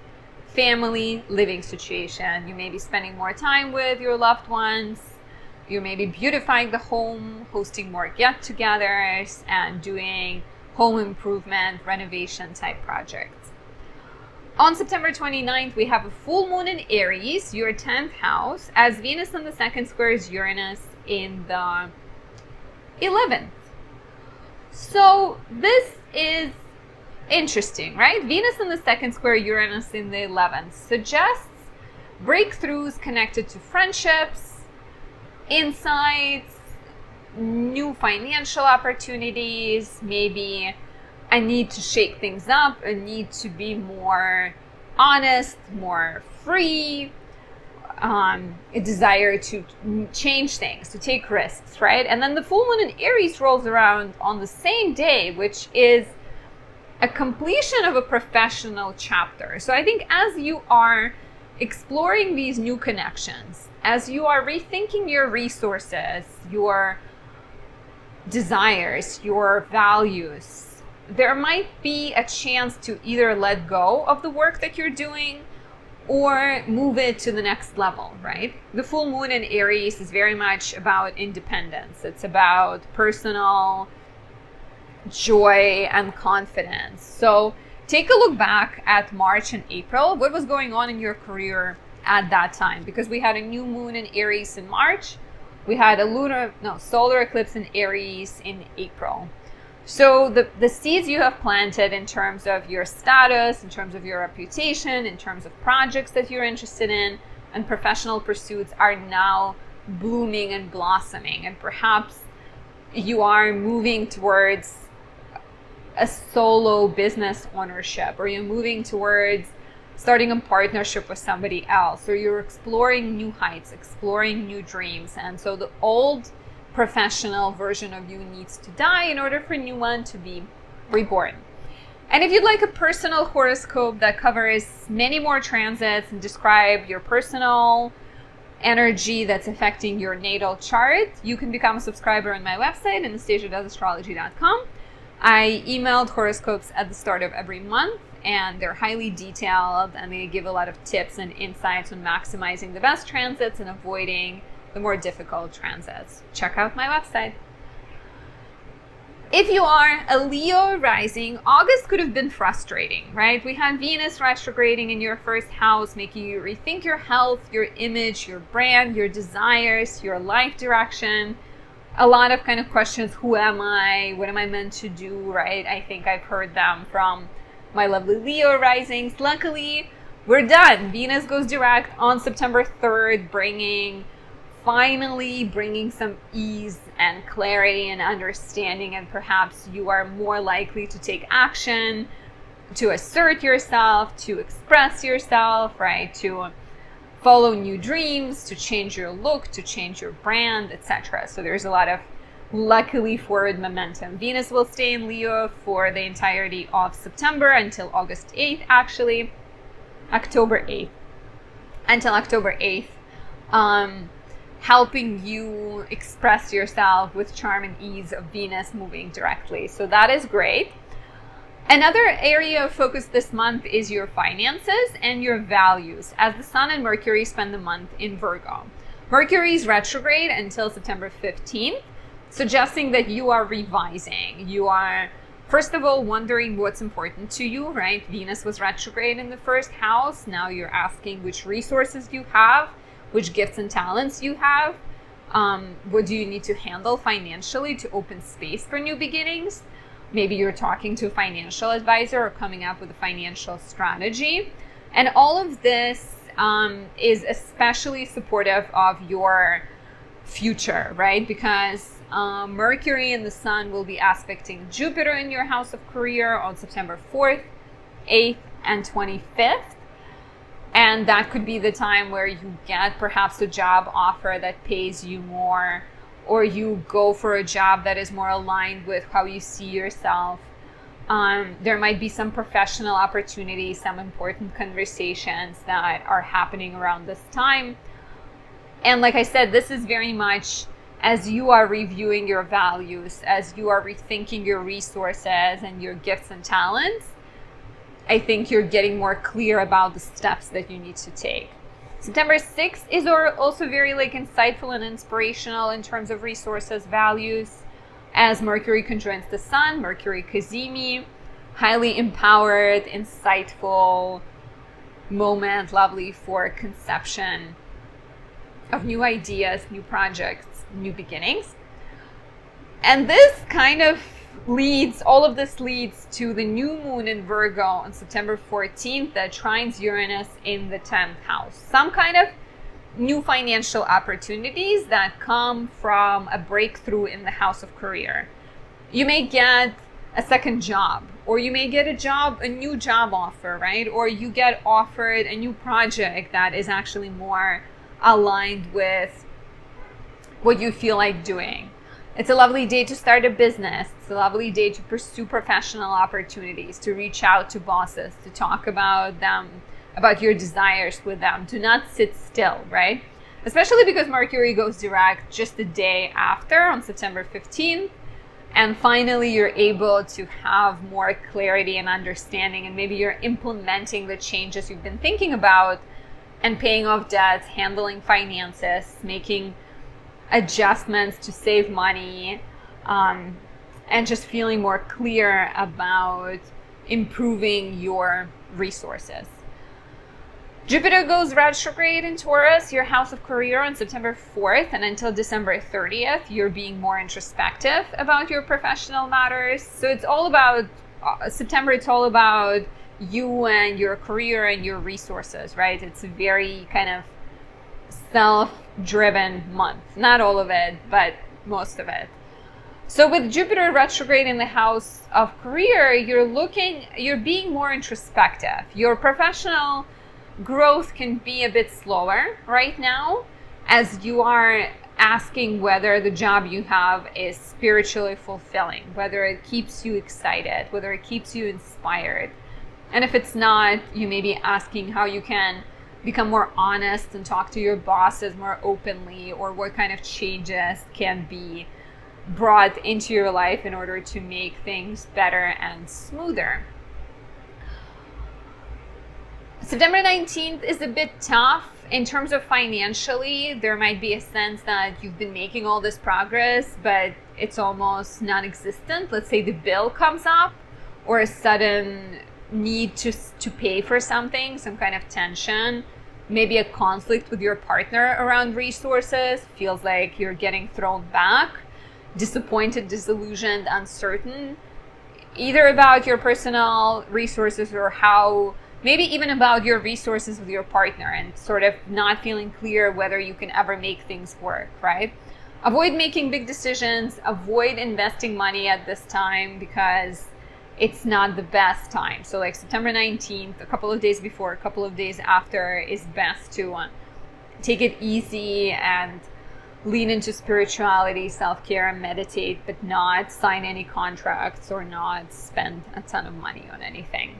family, living situation. You may be spending more time with your loved ones. You may be beautifying the home, hosting more get-togethers, and doing home improvement, renovation type projects. On September 29th, we have a full moon in Aries, your 10th house, as Venus in the second squares Uranus in the 11th. So this is interesting, right? Venus in the second square, Uranus in the 11th suggests breakthroughs connected to friendships, insights, new financial opportunities, maybe a need to shake things up, a need to be more honest, more free, a desire to change things, to take risks, right? And then the full moon in Aries rolls around on the same day, which is a completion of a professional chapter. So I think as you are exploring these new connections, as you are rethinking your resources, your desires, your values, there might be a chance to either let go of the work that you're doing or move it to the next level, right? The full moon in Aries is very much about independence. It's about personal joy and confidence. So take a look back at March and April. What was going on in your career at that time? Because we had a new moon in Aries in March. We had a solar eclipse in Aries in April. So the seeds you have planted in terms of your status, in terms of your reputation, in terms of projects that you're interested in, and professional pursuits are now blooming and blossoming. And perhaps you are moving towards a solo business ownership, or you're moving towards starting a partnership with somebody else, or you're exploring new heights, exploring new dreams. And so the old professional version of you needs to die in order for a new one to be reborn. And if you'd like a personal horoscope that covers many more transits and describe your personal energy that's affecting your natal chart, you can become a subscriber on my website, anastasia.astrology.com. I emailed horoscopes at the start of every month, and they're highly detailed, and they give a lot of tips and insights on maximizing the best transits and avoiding the more difficult transits. Check out my website. If you are a Leo rising, August could have been frustrating, right? We had Venus retrograding in your first house, making you rethink your health, your image, your brand, your desires, your life direction. A lot of kind of questions: who am I? What am I meant to do, right? I think I've heard them from my lovely Leo risings. Luckily, we're done. Venus goes direct on September 3rd, finally bringing some ease and clarity and understanding, and perhaps you are more likely to take action, to assert yourself, to express yourself, right? To follow new dreams, to change your look, to change your brand, etc. So there's a lot of, luckily, forward momentum. Venus will stay in Leo for the entirety of September until August 8th, actually. October 8th. Until October 8th. Helping you express yourself with charm and ease of Venus moving directly. So that is great. Another area of focus this month is your finances and your values, as the Sun and Mercury spend the month in Virgo. Mercury is retrograde until September 15th, suggesting that you are revising. You are, first of all, wondering what's important to you, right? Venus was retrograde in the first house. Now you're asking which resources you have, which gifts and talents you have. What do you need to handle financially to open space for new beginnings? Maybe you're talking to a financial advisor or coming up with a financial strategy. And all of this is especially supportive of your future, right? Because Mercury and the Sun will be aspecting Jupiter in your house of career on September 4th, 8th, and 25th. And that could be the time where you get perhaps a job offer that pays you more, or you go for a job that is more aligned with how you see yourself. There might be some professional opportunities, some important conversations that are happening around this time. And like I said, this is very much as you are reviewing your values, as you are rethinking your resources and your gifts and talents. I think you're getting more clear about the steps that you need to take. September 6th is also very insightful and inspirational in terms of resources, values, as Mercury conjoins the Sun, Mercury Cazimi, highly empowered, insightful moment, lovely for conception of new ideas, new projects, new beginnings. And this kind of all of this leads to the new moon in Virgo on September 14th that trines Uranus in the 10th house. Some kind of new financial opportunities that come from a breakthrough in the house of career. You may get a second job, or you may get a new job offer, right? Or you get offered a new project that is actually more aligned with what you feel like doing. It's a lovely day to start a business. It's a lovely day to pursue professional opportunities, to reach out to bosses, to talk about them, about your desires with them. Do not sit still, right? Especially because Mercury goes direct just the day after, on September 15th. And finally, you're able to have more clarity and understanding, and maybe you're implementing the changes you've been thinking about and paying off debts, handling finances, making adjustments to save money, and just feeling more clear about improving your resources. Jupiter goes retrograde in Taurus, your house of career, on September 4th, and until December 30th, you're being more introspective about your professional matters. So it's all about, September, it's all about you and your career and your resources, right? It's a very kind of self-driven month. Not all of it, but most of it. So with Jupiter retrograde in the house of career, you're being more introspective. Your professional growth can be a bit slower right now, as you are asking whether the job you have is spiritually fulfilling, whether it keeps you excited, whether it keeps you inspired. And if it's not, you may be asking how you can become more honest and talk to your bosses more openly, or what kind of changes can be brought into your life in order to make things better and smoother. September 19th is a bit tough in terms of financially. There might be a sense that you've been making all this progress, but it's almost non-existent. Let's say the bill comes up, or a sudden need to pay for something, some kind of tension, maybe a conflict with your partner around resources, feels like you're getting thrown back, disappointed, disillusioned, uncertain, either about your personal resources or how, maybe even about your resources with your partner, and sort of not feeling clear whether you can ever make things work, right? Avoid making big decisions, avoid investing money at this time, because it's not the best time. So like September 19th, a couple of days before, a couple of days after is best to take it easy and lean into spirituality, self-care, and meditate, but not sign any contracts or not spend a ton of money on anything.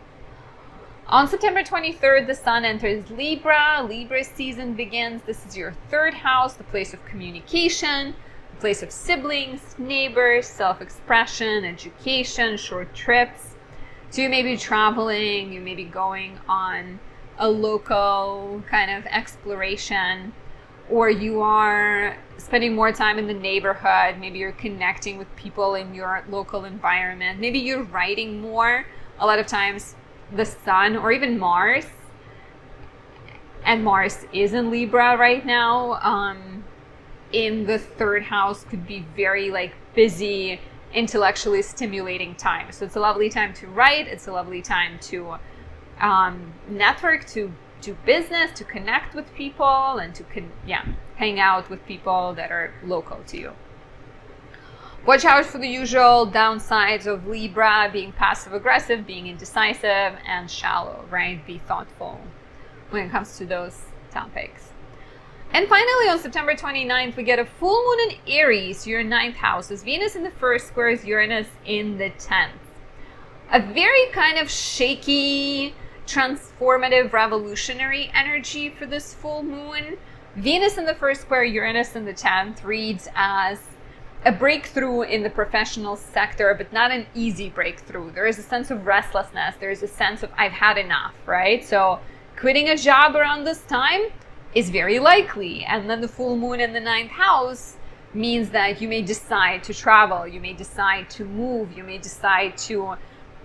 On September 23rd, the sun enters Libra. Libra season begins. This is your third house, the place of communication, the place of siblings, neighbors, self-expression, education, short trips. So you may be traveling, you may be going on a local kind of exploration, or you are spending more time in the neighborhood. Maybe you're connecting with people in your local environment. Maybe you're writing more. A lot of times the sun, or even Mars, and Mars is in Libra right now, in the third house, could be very like busy, intellectually stimulating time. So it's a lovely time to write. It's a lovely time to network, to do business, to connect with people, and to hang out with people that are local to you. Watch out for the usual downsides of Libra: being passive aggressive, being indecisive, and shallow, right? Be thoughtful when it comes to those topics. And finally, on September 29th, we get a full moon in Aries, your 9th house. Is Venus in the first, squares Uranus in the 10th. A very kind of shaky, transformative, revolutionary energy for this full moon. Venus in the first square, Uranus in the 10th reads as a breakthrough in the professional sector, but not an easy breakthrough. There is a sense of restlessness. There is a sense of I've had enough, right? So quitting a job around this time is very likely. And then the full moon in the 9th house means that you may decide to travel. You may decide to move. You may decide to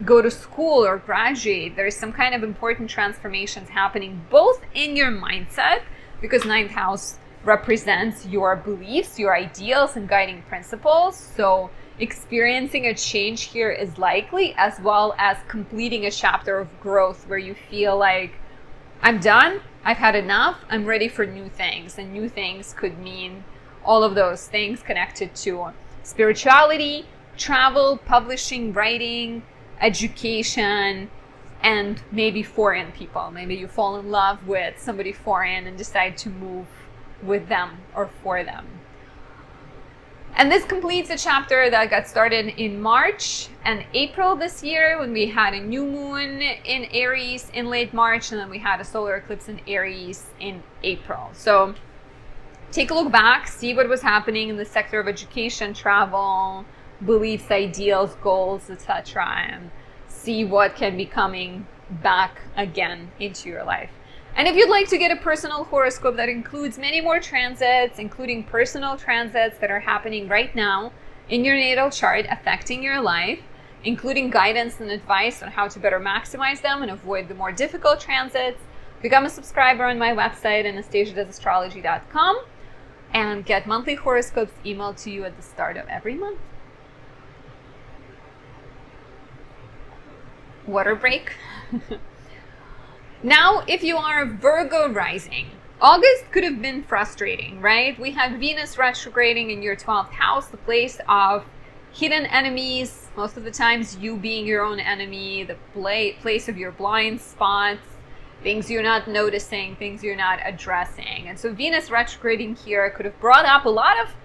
go to school or graduate. There's some kind of important transformations happening both in your mindset, because 9th house represents your beliefs, your ideals, and guiding principles. So experiencing a change here is likely, as well as completing a chapter of growth where you feel like, I'm done, I've had enough, I'm ready for new things. And new things could mean all of those things connected to spirituality, travel, publishing, writing, education, and maybe foreign people. Maybe you fall in love with somebody foreign and decide to move with them or for them. And this completes a chapter that got started in March and April this year, when we had a new moon in Aries in late March, and then we had a solar eclipse in Aries in April. So take a look back, see what was happening in the sector of education, travel, beliefs, ideals, goals, etc., and see what can be coming back again into your life. And if you'd like to get a personal horoscope that includes many more transits, including personal transits that are happening right now in your natal chart affecting your life, including guidance and advice on how to better maximize them and avoid the more difficult transits, become a subscriber on my website, anastasiadoesastrology.com, and get monthly horoscopes emailed to you at the start of every month. Water break. Now, if you are Virgo rising, August could have been frustrating, right? We had Venus retrograding in your 12th house, the place of hidden enemies, most of the times you being your own enemy, the place of your blind spots, things you're not noticing, things you're not addressing. And so Venus retrograding here could have brought up a lot of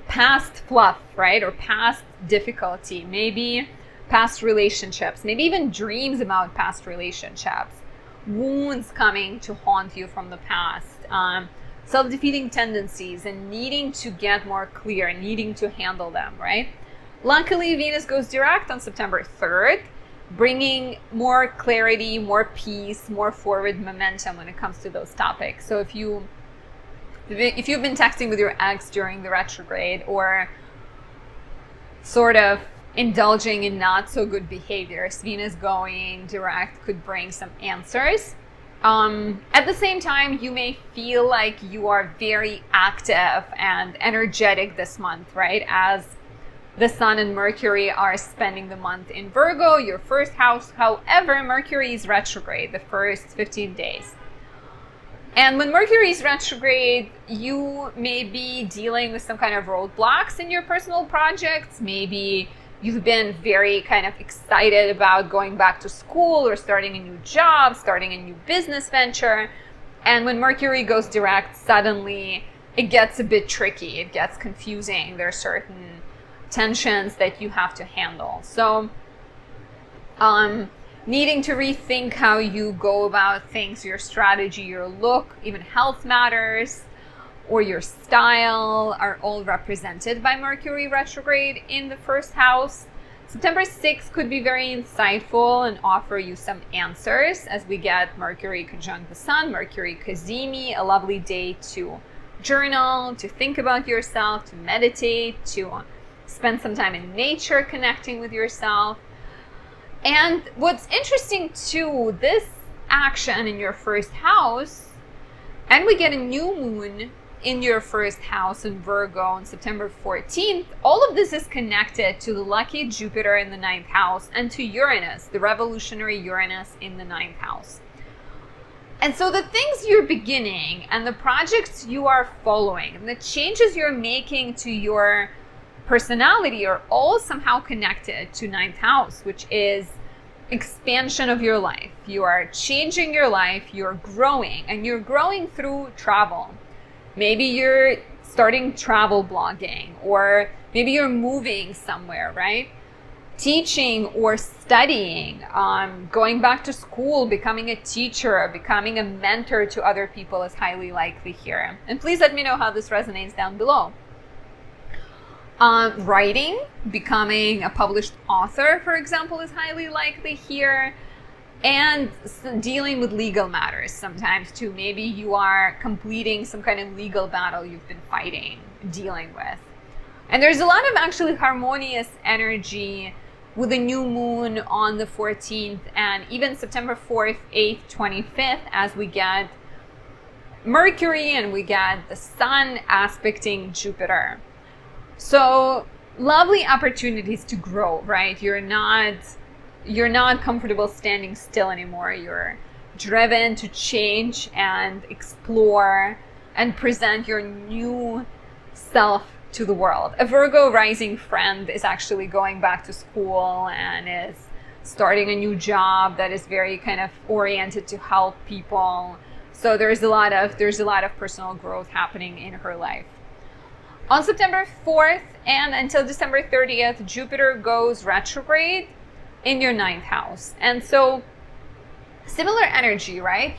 past fluff, right? Or past difficulty, maybe past relationships, maybe even dreams about past relationships, wounds coming to haunt you from the past, self-defeating tendencies and needing to get more clear, needing to handle them, right? Luckily, Venus goes direct on September 3rd, bringing more clarity, more peace, more forward momentum when it comes to those topics. So if you've been texting with your ex during the retrograde, or sort of indulging in not so good behaviors, Venus going direct could bring some answers. At the same time, you may feel like you are very active and energetic this month, right? As the Sun and Mercury are spending the month in Virgo, your first house. However, Mercury is retrograde the first 15 days. And when Mercury is retrograde, you may be dealing with some kind of roadblocks in your personal projects. Maybe you've been very kind of excited about going back to school or starting a new job, starting a new business venture. And when Mercury goes direct, suddenly it gets a bit tricky. It gets confusing. There are certain tensions that you have to handle. So needing to rethink how you go about things, your strategy, your look, even health matters, or your style are all represented by Mercury retrograde in the first house. September 6th could be very insightful and offer you some answers as we get Mercury conjunct the Sun, Mercury Cazimi, a lovely day to journal, to think about yourself, to meditate, to spend some time in nature connecting with yourself. And what's interesting too, this action in your first house, and we get a new moon in your first house in Virgo on September 14th, all of this is connected to the lucky Jupiter in the 9th house and to Uranus, the revolutionary Uranus in the 9th house. And so the things you're beginning and the projects you are following and the changes you're making to your personality are all somehow connected to 9th house, which is expansion of your life. You are changing your life, you're growing, and you're growing through travel. Maybe you're starting travel blogging, or maybe you're moving somewhere, right? Teaching or studying, going back to school, becoming a teacher, becoming a mentor to other people is highly likely here. And please let me know how this resonates down below. Writing, becoming a published author, for example, is highly likely here. And dealing with legal matters sometimes too. Maybe you are completing some kind of legal battle you've been fighting, dealing with. And there's a lot of actually harmonious energy with the new moon on the 14th and even September 4th, 8th, 25th, as we get Mercury and we get the Sun aspecting Jupiter. So lovely opportunities to grow, right? You're not comfortable standing still anymore. You're driven to change and explore and present your new self to the world. A Virgo rising friend is actually going back to school and is starting a new job that is very kind of oriented to help people. So there's a lot of personal growth happening in her life. On September 4th and until December 30th, Jupiter goes retrograde in your 9th house. And so similar energy, right?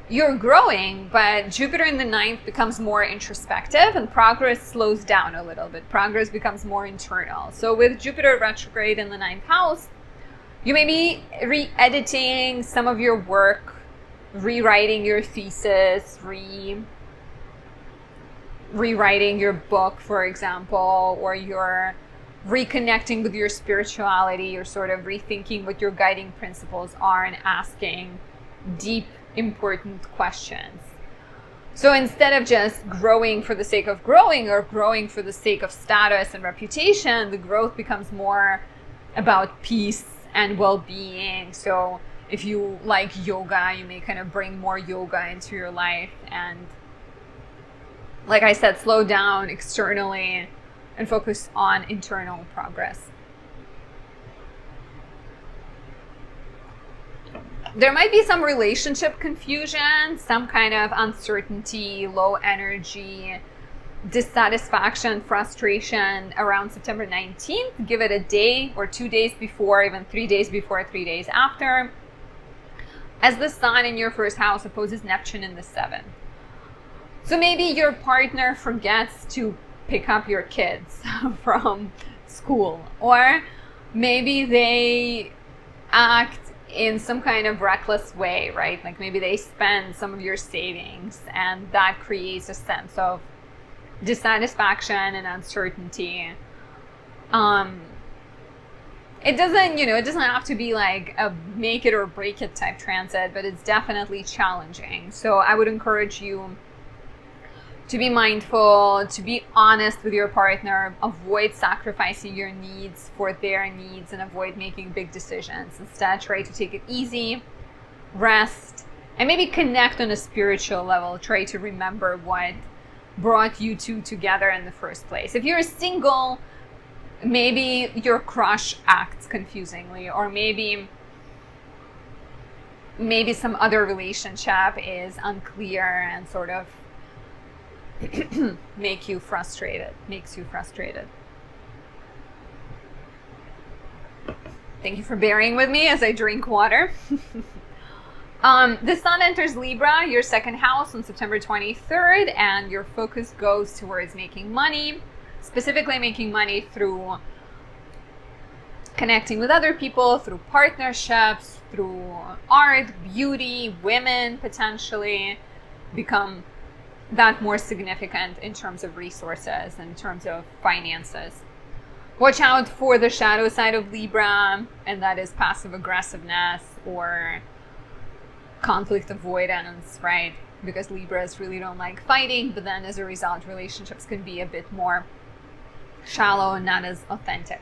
You're growing, but Jupiter in the 9th becomes more introspective and progress slows down a little bit. Progress becomes more internal. So with Jupiter retrograde in the 9th house, you may be re-editing some of your work, rewriting your thesis, rewriting your book, for example, or you're reconnecting with your spirituality. You're sort of rethinking what your guiding principles are and asking deep, important questions. So instead of just growing for the sake of growing or growing for the sake of status and reputation, the growth becomes more about peace and well-being. So if you like yoga, you may kind of bring more yoga into your life and, like I said, slow down externally and focus on internal progress. There might be some relationship confusion, some kind of uncertainty, low energy, dissatisfaction, frustration around September 19th. Give it a day or 2 days before, even 3 days before, 3 days after, as the sun in your first house opposes Neptune in the 7th. So maybe your partner forgets to pick up your kids from school, or maybe they act in some kind of reckless way, right? Like maybe they spend some of your savings, and that creates a sense of dissatisfaction and uncertainty. It doesn't have to be like a make it or break it type transit, but it's definitely challenging. So I would encourage you to be mindful, to be honest with your partner, avoid sacrificing your needs for their needs, and avoid making big decisions. Instead, try to take it easy, rest, and maybe connect on a spiritual level. Try to remember what brought you two together in the first place. If you're single, maybe your crush acts confusingly, or maybe some other relationship is unclear and sort of makes you frustrated. Thank you for bearing with me as I drink water. The sun enters Libra, your second house, on September 23rd, and your focus goes towards making money, specifically making money through connecting with other people, through partnerships, through art, beauty, women, potentially become that more significant in terms of resources, in terms of finances. Watch out for the shadow side of Libra, and that is passive aggressiveness or conflict avoidance, right? Because Libras really don't like fighting, but then as a result, relationships can be a bit more shallow and not as authentic.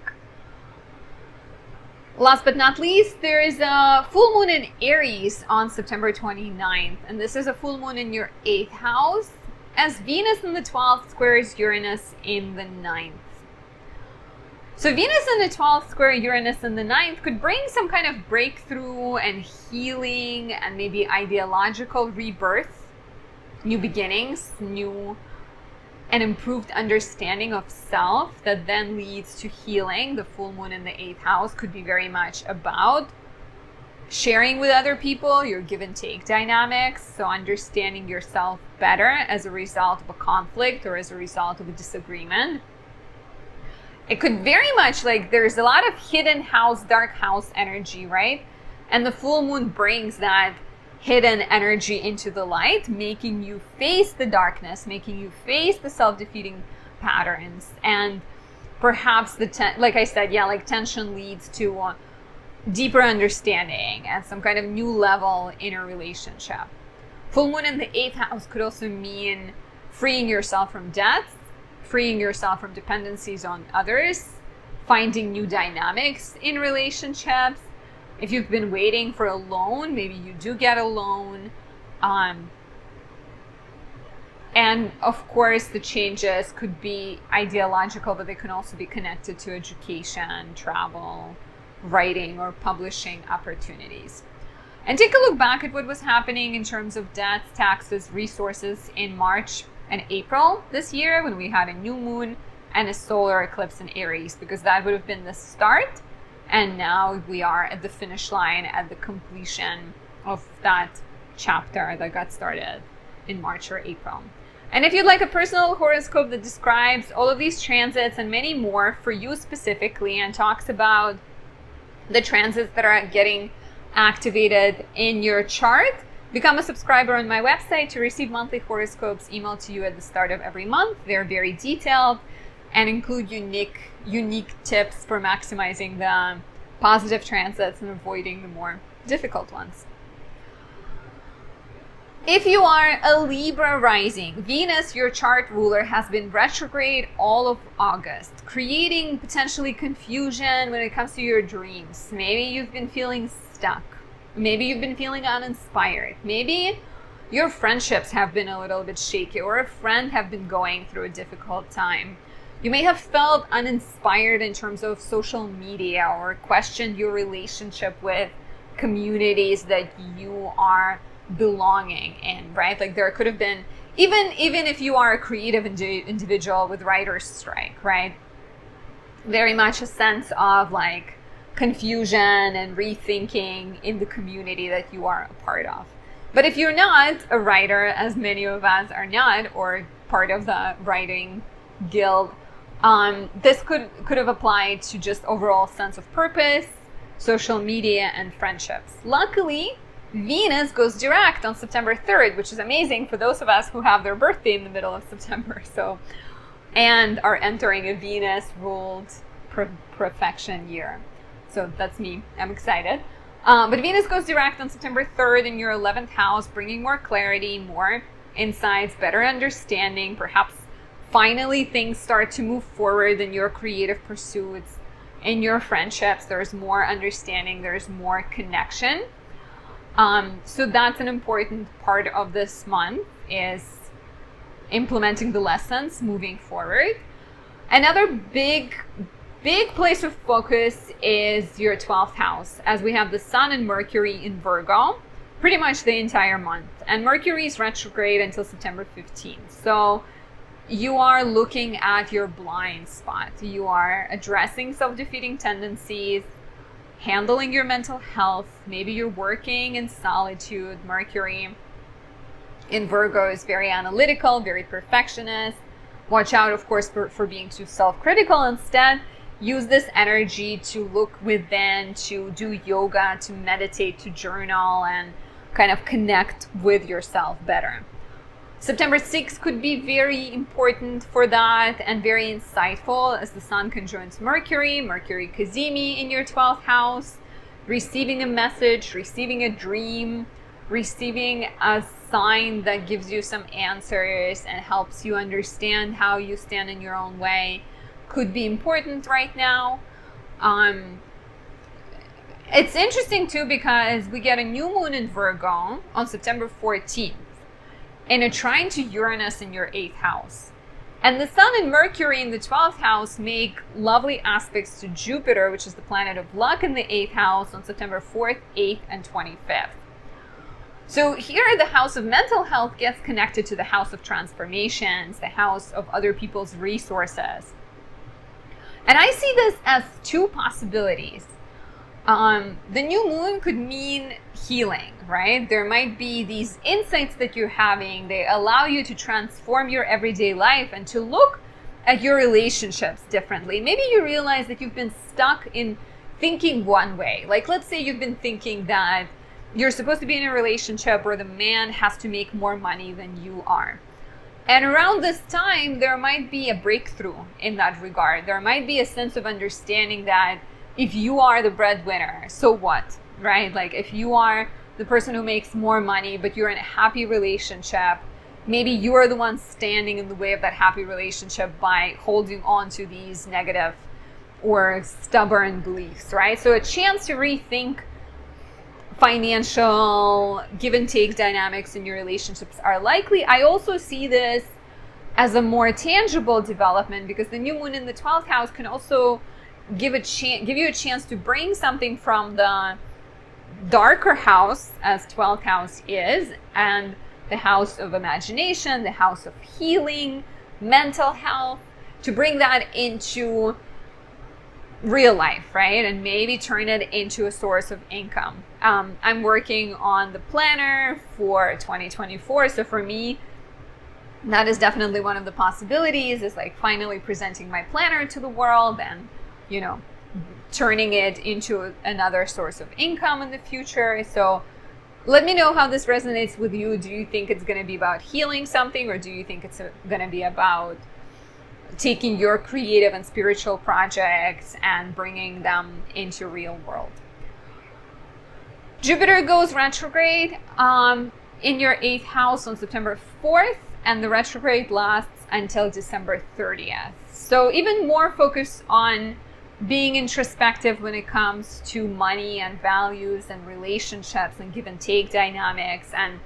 Last but not least, there is a full moon in Aries on September 29th, and this is a full moon in your 8th house, as Venus in the 12th squares Uranus in the 9th. So Venus in the 12th square Uranus in the 9th could bring some kind of breakthrough and healing and maybe ideological rebirth, new beginnings, new and improved understanding of self that then leads to healing. The full moon in the 8th house could be very much about sharing with other people, your give and take dynamics, so understanding yourself better as a result of a conflict or as a result of a disagreement. It could very much, like, there's a lot of hidden house, dark house energy, right? And the full moon brings that hidden energy into the light, making you face the darkness, making you face the self-defeating patterns. And perhaps like I said, tension leads to deeper understanding and some kind of new level in a relationship. Full moon in the 8th house could also mean freeing yourself from debts, freeing yourself from dependencies on others, finding new dynamics in relationships. If you've been waiting for a loan, maybe you do get a loan. And of course, the changes could be ideological, but they can also be connected to education, travel, writing, or publishing opportunities. And take a look back at what was happening in terms of debts, taxes, resources in March and April this year, when we had a new moon and a solar eclipse in Aries, because that would have been the start. And now we are at the finish line, at the completion of that chapter that got started in March or April. And if you'd like a personal horoscope that describes all of these transits and many more for you specifically, and talks about the transits that are getting activated in your chart, become a subscriber on my website to receive monthly horoscopes emailed to you at the start of every month. They're very detailed and include unique tips for maximizing the positive transits and avoiding the more difficult ones. If you are a Libra rising, Venus, your chart ruler, has been retrograde all of August, creating potentially confusion when it comes to your dreams. Maybe you've been feeling stuck. Maybe you've been feeling uninspired. Maybe your friendships have been a little bit shaky, or a friend have been going through a difficult time. You may have felt uninspired in terms of social media or questioned your relationship with communities that you are belonging in, right? Like there could have been, even if you are a creative individual with writer's strike, right? Very much a sense of like confusion and rethinking in the community that you are a part of. But if you're not a writer, as many of us are not, or part of the writing guild, this could have applied to just overall sense of purpose, social media, and friendships. Luckily, Venus goes direct on September 3rd, which is amazing for those of us who have their birthday in the middle of September, and are entering a Venus-ruled perfection year. So that's me. I'm excited. But Venus goes direct on September 3rd in your 11th house, bringing more clarity, more insights, better understanding. Perhaps finally things start to move forward in your creative pursuits, in your friendships. There's more understanding, there's more connection. So that's an important part of this month, is implementing the lessons moving forward. Another big place of focus is your 12th house, as we have the Sun and Mercury in Virgo pretty much the entire month, and Mercury is retrograde until September 15th. So you are looking at your blind spot. You are addressing self-defeating tendencies, handling your mental health. Maybe you're working in solitude. Mercury in Virgo is very analytical, very perfectionist. Watch out, of course, for being too self-critical. Instead, use this energy to look within, to do yoga, to meditate, to journal, and kind of connect with yourself better. September 6th could be very important for that and very insightful, as the Sun conjoins Mercury Cazimi in your 12th house, receiving a message, receiving a dream, receiving a sign that gives you some answers and helps you understand how you stand in your own way could be important right now. It's interesting too because we get a new moon in Virgo on September 14th and a trine to Uranus in your 8th house. And the Sun and Mercury in the 12th house make lovely aspects to Jupiter, which is the planet of luck, in the 8th house on September 4th, 8th, and 25th. So here the house of mental health gets connected to the house of transformations, the house of other people's resources. And I see this as two possibilities. The new moon could mean healing, right? There might be these insights that you're having. They allow you to transform your everyday life and to look at your relationships differently. Maybe you realize that you've been stuck in thinking one way. Like, let's say you've been thinking that you're supposed to be in a relationship where the man has to make more money than you are. And around this time, there might be a breakthrough in that regard. There might be a sense of understanding that if you are the breadwinner, so what, right? Like if you are the person who makes more money, but you're in a happy relationship, maybe you are the one standing in the way of that happy relationship by holding on to these negative or stubborn beliefs, right? So a chance to rethink financial give and take dynamics in your relationships are likely. I also see this as a more tangible development because the new moon in the 12th house can also give you a chance to bring something from the darker house, as 12th house is, and the house of imagination, the house of healing, mental health, to bring that into real life, right? And maybe turn it into a source of income. I'm working on the planner for 2024. So for me, that is definitely one of the possibilities, is like finally presenting my planner to the world and, you know, turning it into another source of income in the future. So let me know how this resonates with you. Do you think it's going to be about healing something, or do you think it's going to be about taking your creative and spiritual projects and bringing them into real world? Jupiter goes retrograde in your 8th house on September 4th, and the retrograde lasts until December 30th. So even more focus on being introspective when it comes to money and values and relationships and give and take dynamics. And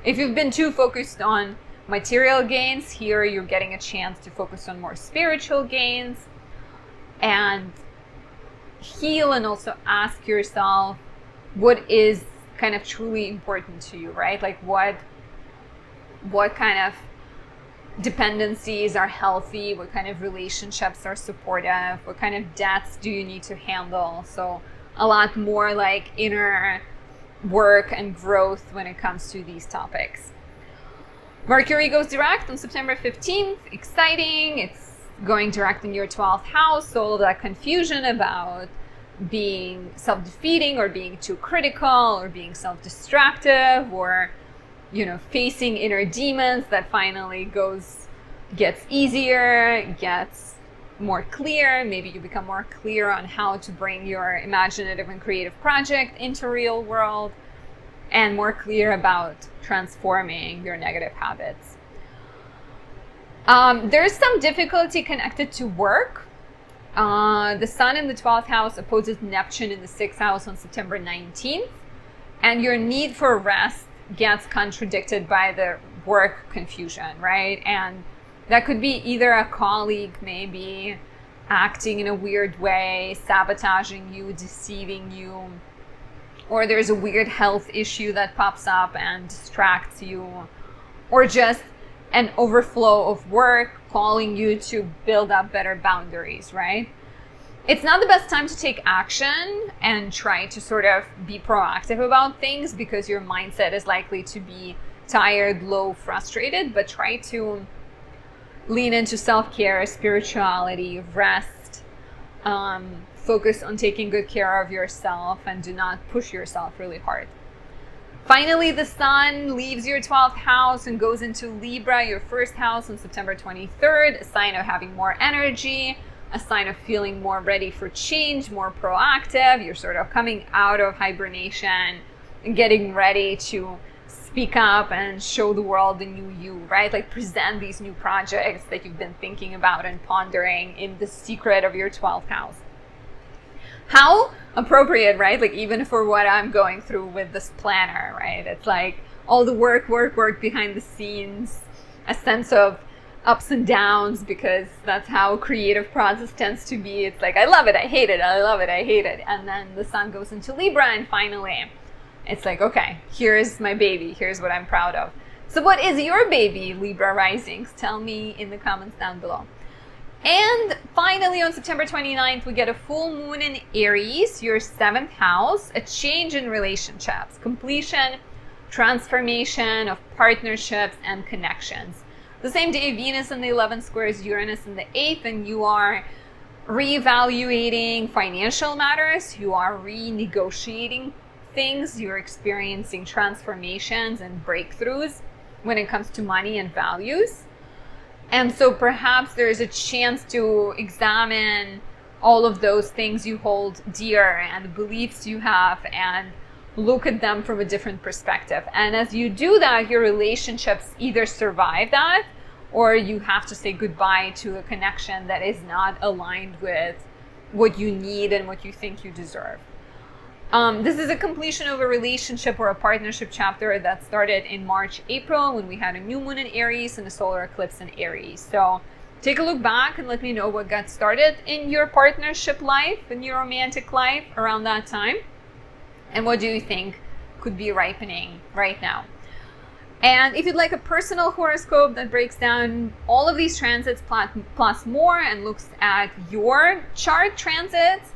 if you've been too focused on material gains. Here you're getting a chance to focus on more spiritual gains and heal, and also ask yourself what is kind of truly important to you, right? Like what kind of dependencies are healthy, what kind of relationships are supportive, what kind of debts do you need to handle. So a lot more like inner work and growth when it comes to these topics. Mercury goes direct on September 15th. Exciting. It's going direct in your 12th house. So all of that confusion about being self-defeating or being too critical or being self-destructive or, you know, facing inner demons, that finally gets easier, gets more clear. Maybe you become more clear on how to bring your imaginative and creative project into real world, and more clear about transforming your negative habits. There's some difficulty connected to work. The Sun in the 12th house opposes Neptune in the 6th house on September 19th, and your need for rest gets contradicted by the work confusion, right? And that could be either a colleague maybe acting in a weird way, sabotaging you, deceiving you, or there's a weird health issue that pops up and distracts you, or just an overflow of work calling you to build up better boundaries, right? It's not the best time to take action and try to sort of be proactive about things, because your mindset is likely to be tired, low, frustrated, but try to lean into self-care, spirituality, rest, focus on taking good care of yourself, and do not push yourself really hard. Finally, the Sun leaves your 12th house and goes into Libra, your first house, on September 23rd, a sign of having more energy, a sign of feeling more ready for change, more proactive. You're sort of coming out of hibernation and getting ready to speak up and show the world the new you, right? Like present these new projects that you've been thinking about and pondering in the secret of your 12th house. How appropriate, right? Like even for what I'm going through with this planner, right? It's like all the work behind the scenes, a sense of ups and downs, because that's how creative process tends to be. It's like, I love it, I hate it, I love it, I hate it. And then the Sun goes into Libra, and finally it's like, okay, here's my baby, here's what I'm proud of. So what is your baby, Libra risings? Tell me in the comments down below. And finally, on September 29th, we get a full moon in Aries, your 7th house, a change in relationships, completion, transformation of partnerships and connections. The same day, Venus in the 11th squares Uranus in the 8th, and you are reevaluating financial matters, you are renegotiating things, you're experiencing transformations and breakthroughs when it comes to money and values. And so perhaps there's a chance to examine all of those things you hold dear and the beliefs you have, and look at them from a different perspective. And as you do that, your relationships either survive that, or you have to say goodbye to a connection that is not aligned with what you need and what you think you deserve. This is a completion of a relationship or a partnership chapter that started in March, April, when we had a new moon in Aries and a solar eclipse in Aries. So take a look back and let me know what got started in your partnership life, in your romantic life around that time. And what do you think could be ripening right now? And if you'd like a personal horoscope that breaks down all of these transits plus more and looks at your chart transits,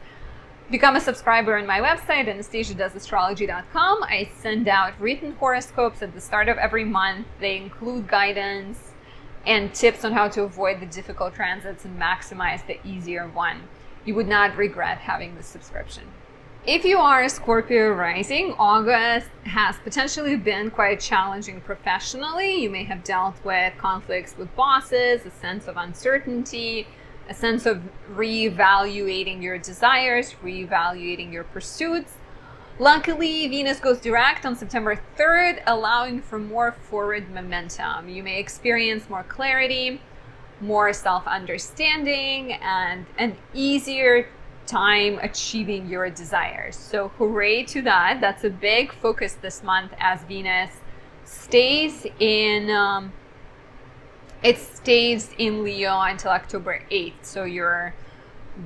become a subscriber on my website, anastasiadoesastrology.com. I send out written horoscopes at the start of every month. They include guidance and tips on how to avoid the difficult transits and maximize the easier one. You would not regret having this subscription. If you are a Scorpio rising, August has potentially been quite challenging professionally. You may have dealt with conflicts with bosses, a sense of uncertainty, a sense of reevaluating your desires, reevaluating your pursuits. Luckily, Venus goes direct on September 3rd, allowing for more forward momentum. You may experience more clarity, more self-understanding, and an easier time achieving your desires. So hooray to that. That's a big focus this month as Venus stays in it stays in Leo until October 8th. So you're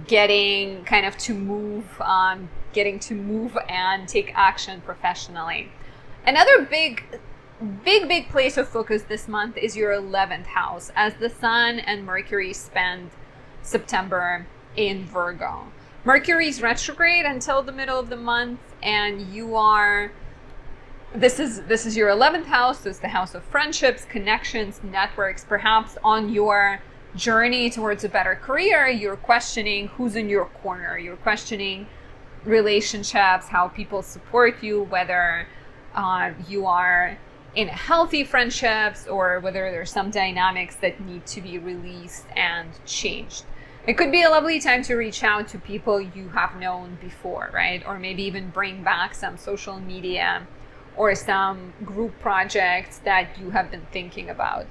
getting kind of to move, getting to move and take action professionally. Another big place of focus this month is your 11th house, as the Sun and Mercury spend September in Virgo. Mercury's retrograde until the middle of the month, and you are, this is your 11th house. So it's the house of friendships, connections, networks. Perhaps on your journey towards a better career, you're questioning who's in your corner. You're questioning relationships, how people support you, whether you are in healthy friendships or whether there's some dynamics that need to be released and changed. It could be a lovely time to reach out to people you have known before, right? Or maybe even bring back some social media or some group projects that you have been thinking about.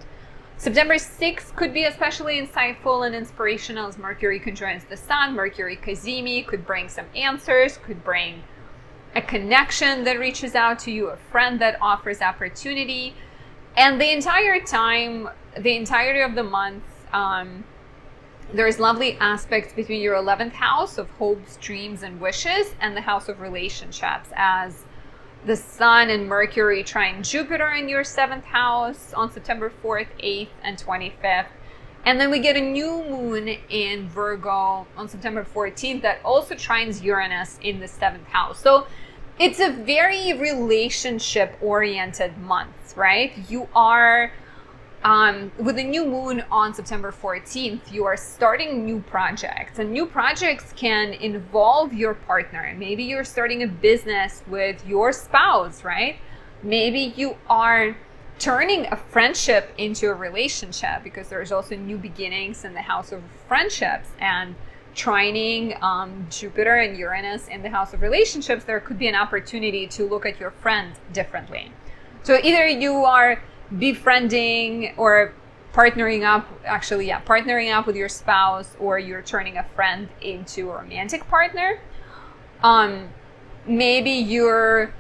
September 6th could be especially insightful and inspirational as Mercury conjoins the Sun. Mercury Cazimi could bring some answers, could bring a connection that reaches out to you, a friend that offers opportunity. And the entire time, the entirety of the month, there's lovely aspects between your 11th house of hopes, dreams, and wishes and the house of relationships, as the Sun and Mercury trine Jupiter in your 7th house on September 4th, 8th, and 25th. And then we get a new moon in Virgo on September 14th that also trines Uranus in the 7th house. So it's a very relationship-oriented month, right? You are, with the new moon on September 14th, you are starting new projects. And new projects can involve your partner. Maybe you're starting a business with your spouse, right? Maybe you are turning a friendship into a relationship, because there's also new beginnings in the house of friendships. And trining Jupiter and Uranus in the house of relationships, there could be an opportunity to look at your friends differently. So either you are befriending or partnering up with your spouse, or you're turning a friend into a romantic partner. Maybe you're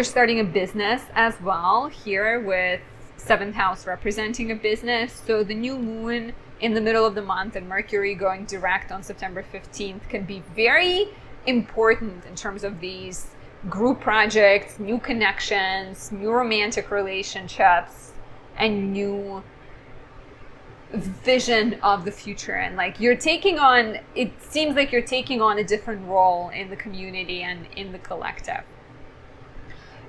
starting a business as well here, with 7th house representing a business. So the new moon in the middle of the month and Mercury going direct on September 15th can be very important in terms of these group projects, new connections, new romantic relationships, and new vision of the future. And like it seems like you're taking on a different role in the community and in the collective.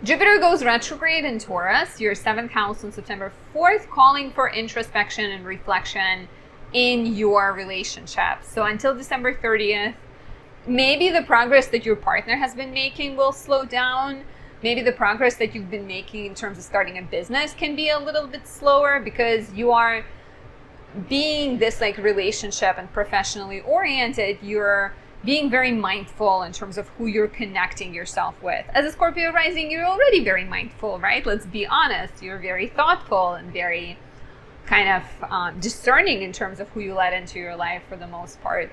Jupiter goes retrograde in Taurus, your 7th house on September 4th, calling for introspection and reflection in your relationships. So until December 30th, maybe the progress that your partner has been making will slow down. Maybe the progress that you've been making in terms of starting a business can be a little bit slower, because you are being this like relationship and professionally oriented. You're being very mindful in terms of who you're connecting yourself with. As a Scorpio rising, you're already very mindful, right? Let's be honest. You're very thoughtful and very kind of discerning in terms of who you let into your life for the most part.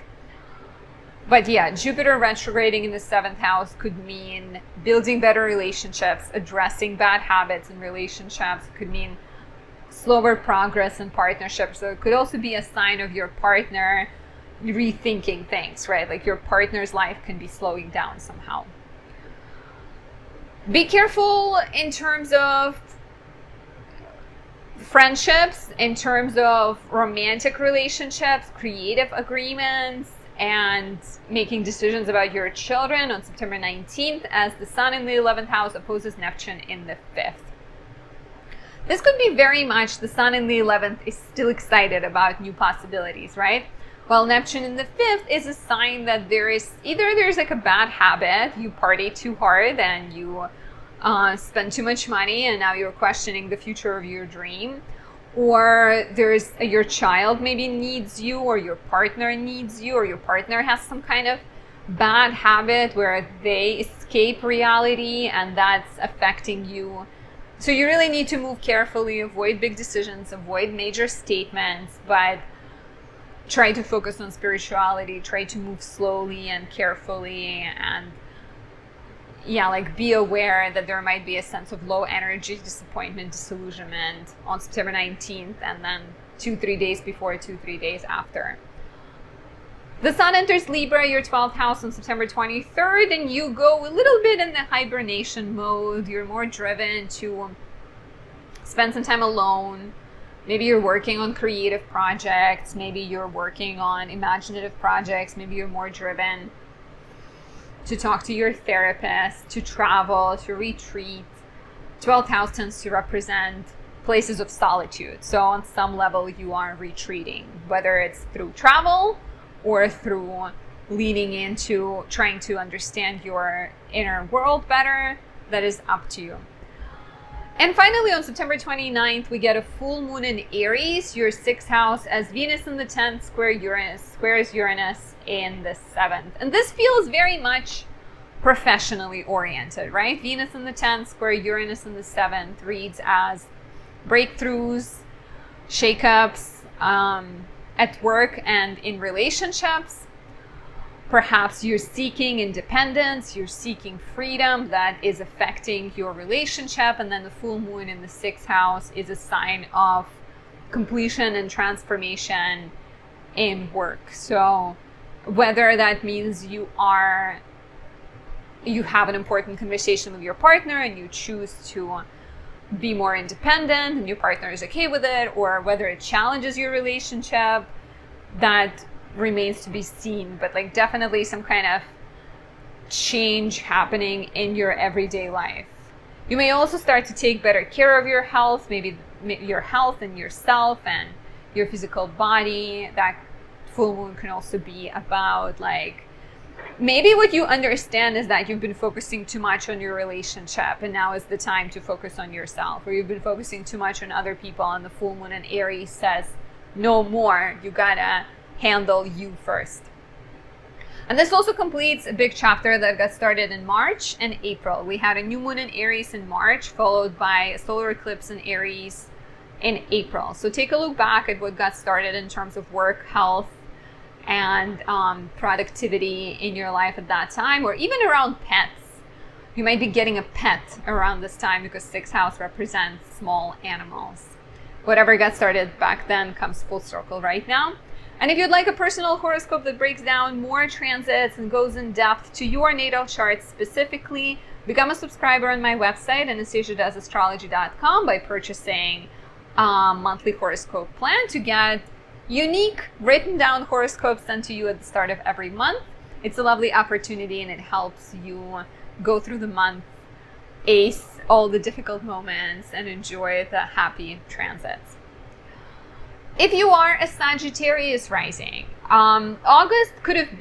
But yeah, Jupiter retrograding in the 7th house could mean building better relationships, addressing bad habits in relationships. It could mean slower progress in partnerships. So it could also be a sign of your partner rethinking things, right? Like your partner's life can be slowing down somehow. Be careful in terms of friendships, in terms of romantic relationships, creative agreements, and making decisions about your children on September 19th, as the Sun in the 11th house opposes Neptune in the 5th. This could be very much the Sun in the 11th is still excited about new possibilities, right? While Neptune in the 5th is a sign that there's like a bad habit, you party too hard and you spend too much money and now you're questioning the future of your dream, or there's your child maybe needs you, or your partner needs you, or your partner has some kind of bad habit where they escape reality and that's affecting you. So you really need to move carefully, avoid big decisions, avoid major statements, but try to focus on spirituality, try to move slowly and carefully, and be aware that there might be a sense of low energy, disappointment, disillusionment on September 19th, and then 2-3 days before, 2-3 days after. The sun enters Libra, your 12th house, on September 23rd, and you go a little bit in the hibernation mode. You're more driven to spend some time alone. Maybe you're working on creative projects. Maybe you're working on imaginative projects. Maybe you're more driven to talk to your therapist, to travel, to retreat. 12th house tends to represent places of solitude. So on some level, you are retreating, whether it's through travel or through leaning into trying to understand your inner world better. That is up to you. And finally, on September 29th, we get a full moon in Aries, your 6th house, as Venus in the 10th squares Uranus in the 7th. And this feels very much professionally oriented, right? Venus in the 10th square Uranus in the 7th reads as breakthroughs, shakeups at work and in relationships. Perhaps you're seeking independence, you're seeking freedom that is affecting your relationship, and then the full moon in the 6th house is a sign of completion and transformation in work. So whether that means you have an important conversation with your partner and you choose to be more independent and your partner is okay with it, or whether it challenges your relationship, that remains to be seen. But like definitely some kind of change happening in your everyday life. You may also start to take better care of your health, maybe your health and yourself and your physical body. That full moon can also be about like, maybe what you understand is that you've been focusing too much on your relationship and now is the time to focus on yourself, or you've been focusing too much on other people, and the full moon in Aries says no more, you gotta handle you first. And this also completes a big chapter that got started in March and April. We had a new moon in Aries in March, followed by a solar eclipse in Aries in April. So take a look back at what got started in terms of work, health, and productivity in your life at that time, or even around pets. You might be getting a pet around this time because 6th house represents small animals. Whatever got started back then comes full circle right now. And if you'd like a personal horoscope that breaks down more transits and goes in depth to your natal chart specifically, become a subscriber on my website, anastasiadoesastrology.com, by purchasing a monthly horoscope plan to get unique written down horoscopes sent to you at the start of every month. It's a lovely opportunity and it helps you go through the month, ace all the difficult moments, and enjoy the happy transits. If you are a Sagittarius rising, August could have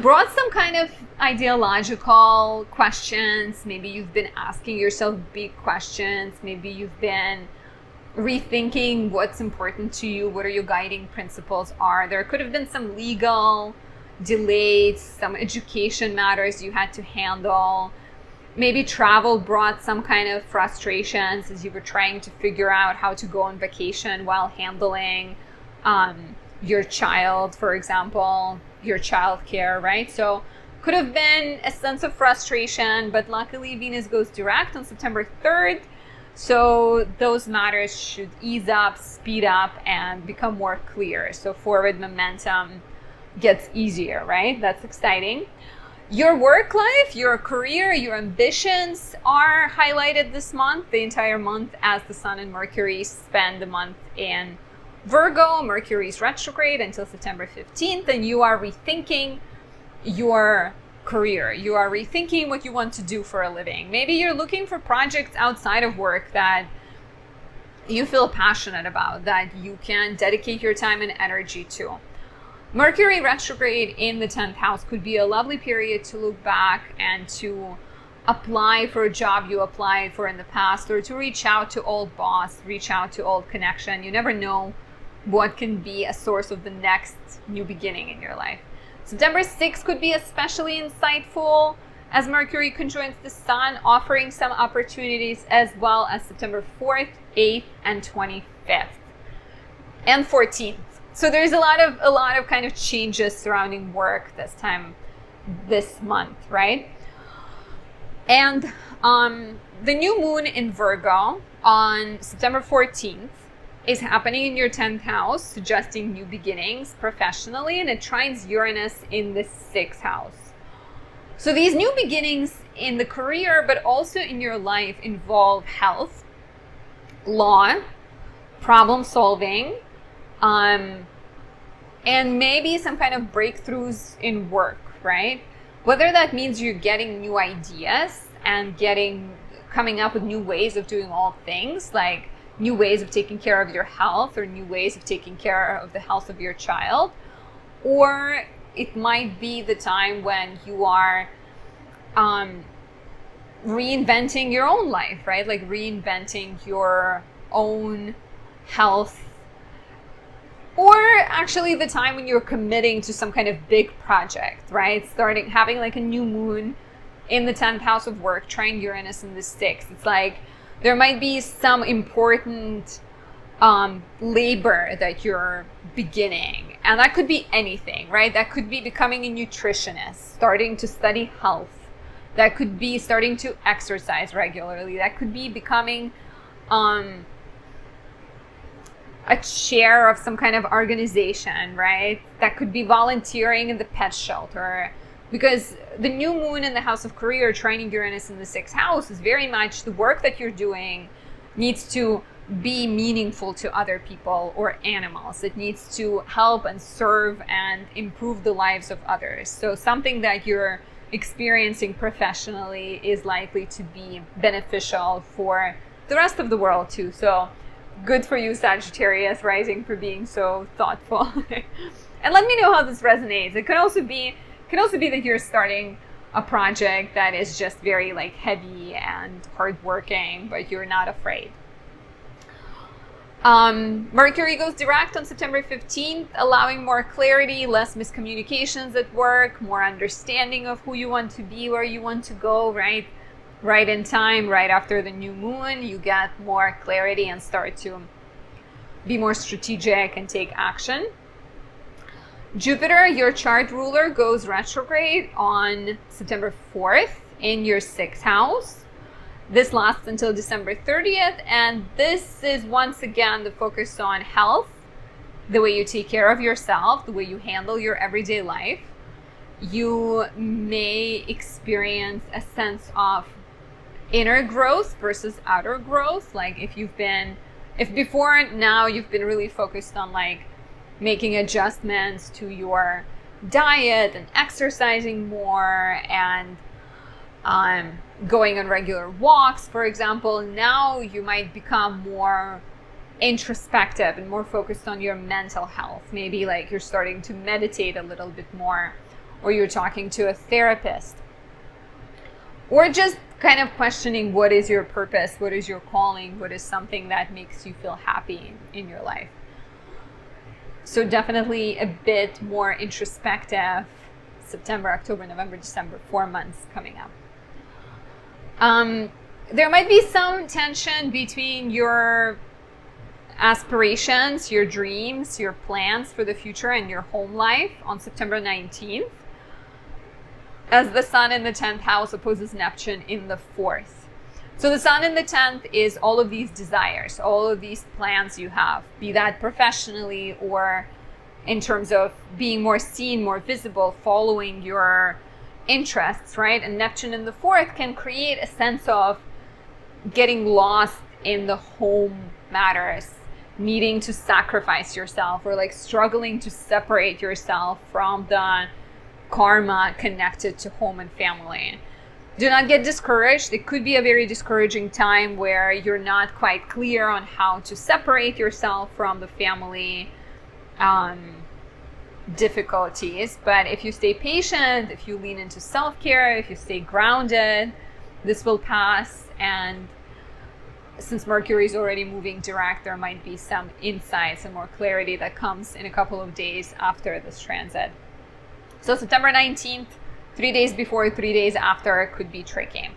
brought some kind of ideological questions. Maybe you've been asking yourself big questions. Maybe you've been rethinking what's important to you, what are your guiding principles are. There could have been some legal delays, some education matters you had to handle. Maybe travel brought some kind of frustrations as you were trying to figure out how to go on vacation while handling your child, for example, your child care, right? So could have been a sense of frustration, but luckily Venus goes direct on September 3rd. So those matters should ease up, speed up, and become more clear. So forward momentum gets easier, right? That's exciting. Your work life, your career, your ambitions are highlighted this month, the entire month, as the Sun and Mercury spend the month in Virgo. Mercury's retrograde until September 15th, and you are rethinking your career. You are rethinking what you want to do for a living. Maybe you're looking for projects outside of work that you feel passionate about, that you can dedicate your time and energy to. Mercury retrograde in the 10th house could be a lovely period to look back and to apply for a job you applied for in the past, or to reach out to old boss, reach out to old connection. You never know what can be a source of the next new beginning in your life. September 6th could be especially insightful as Mercury conjoins the Sun, offering some opportunities, as well as September 4th, 8th, and 25th, and 14th. So there's a lot of kind of changes surrounding work this month, right? And the new moon in Virgo on September 14th is happening in your 10th house, suggesting new beginnings professionally, and it trines Uranus in the 6th house. So these new beginnings in the career, but also in your life, involve health, law, problem solving, and maybe some kind of breakthroughs in work, right? Whether that means you're getting new ideas and coming up with new ways of doing all things, like new ways of taking care of your health or new ways of taking care of the health of your child, or it might be the time when you are reinventing your own life, right? Like reinventing your own health, or actually the time when you're committing to some kind of big project, right? Having like a new moon in the 10th house of work, trine Uranus in the 6th. It's like there might be some important labor that you're beginning, and that could be anything, right? That could be becoming a nutritionist, starting to study health. That could be starting to exercise regularly. That could be becoming a chair of some kind of organization, right? That could be volunteering in the pet shelter, because the new moon in the house of career, trining Uranus in the 6th house, is very much the work that you're doing needs to be meaningful to other people or animals. It needs to help and serve and improve the lives of others. So something that you're experiencing professionally is likely to be beneficial for the rest of the world too. So good for you, Sagittarius rising, for being so thoughtful. And let me know how this resonates. It could also be that you're starting a project that is just very like heavy and hardworking, but you're not afraid. Mercury goes direct on September 15th, allowing more clarity, less miscommunications at work, more understanding of who you want to be, where you want to go, right? Right in time, right after the new moon, you get more clarity and start to be more strategic and take action. Jupiter, your chart ruler, goes retrograde on September 4th in your 6th house. This lasts until December 30th, and this is once again the focus on health, the way you take care of yourself, the way you handle your everyday life. You may experience a sense of inner growth versus outer growth. Like if before now you've been really focused on like making adjustments to your diet and exercising more and going on regular walks, for example, now you might become more introspective and more focused on your mental health. Maybe like you're starting to meditate a little bit more, or you're talking to a therapist, or just kind of questioning what is your purpose, what is your calling, what is something that makes you feel happy in your life. So definitely a bit more introspective. September, October, November, December, 4 months coming up. There might be some tension between your aspirations, your dreams, your plans for the future and your home life on September 19th, as the Sun in the 10th house opposes Neptune in the 4th. So the Sun in the 10th is all of these desires, all of these plans you have, be that professionally or in terms of being more seen, more visible, following your interests, right? And Neptune in the 4th can create a sense of getting lost in the home matters, needing to sacrifice yourself, or like struggling to separate yourself from the karma connected to home and family. Do not get discouraged. It could be a very discouraging time where you're not quite clear on how to separate yourself from the family difficulties. But if you stay patient, if you lean into self-care, if you stay grounded, this will pass. And since Mercury is already moving direct, there might be some insights and more clarity that comes in a couple of days after this transit. So September 19th, 3 days before, 3 days after could be tricky.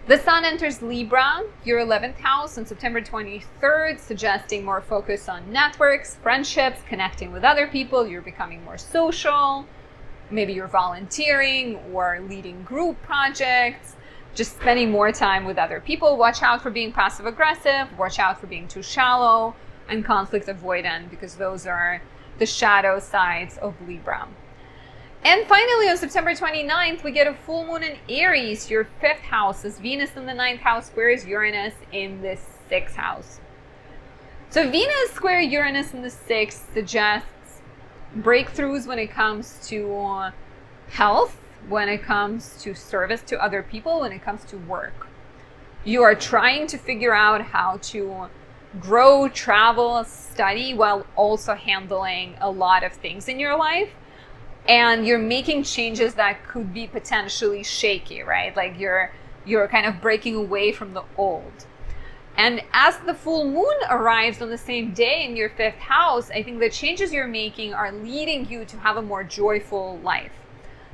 The Sun enters Libra, your 11th house, on September 23rd, suggesting more focus on networks, friendships, connecting with other people. You're becoming more social. Maybe you're volunteering or leading group projects, just spending more time with other people. Watch out for being passive aggressive. Watch out for being too shallow. and conflict avoidant, because those are the shadow sides of Libra. And finally, on September 29th, we get a full moon in Aries, your 5th house, as Venus in the 9th house squares Uranus in the 6th house. So Venus square Uranus in the 6th suggests breakthroughs when it comes to health, when it comes to service to other people, when it comes to work. You are trying to figure out how to grow, travel, study, while also handling a lot of things in your life. And you're making changes that could be potentially shaky, right? Like you're kind of breaking away from the old. And as the full moon arrives on the same day in your 5th house, I think the changes you're making are leading you to have a more joyful life.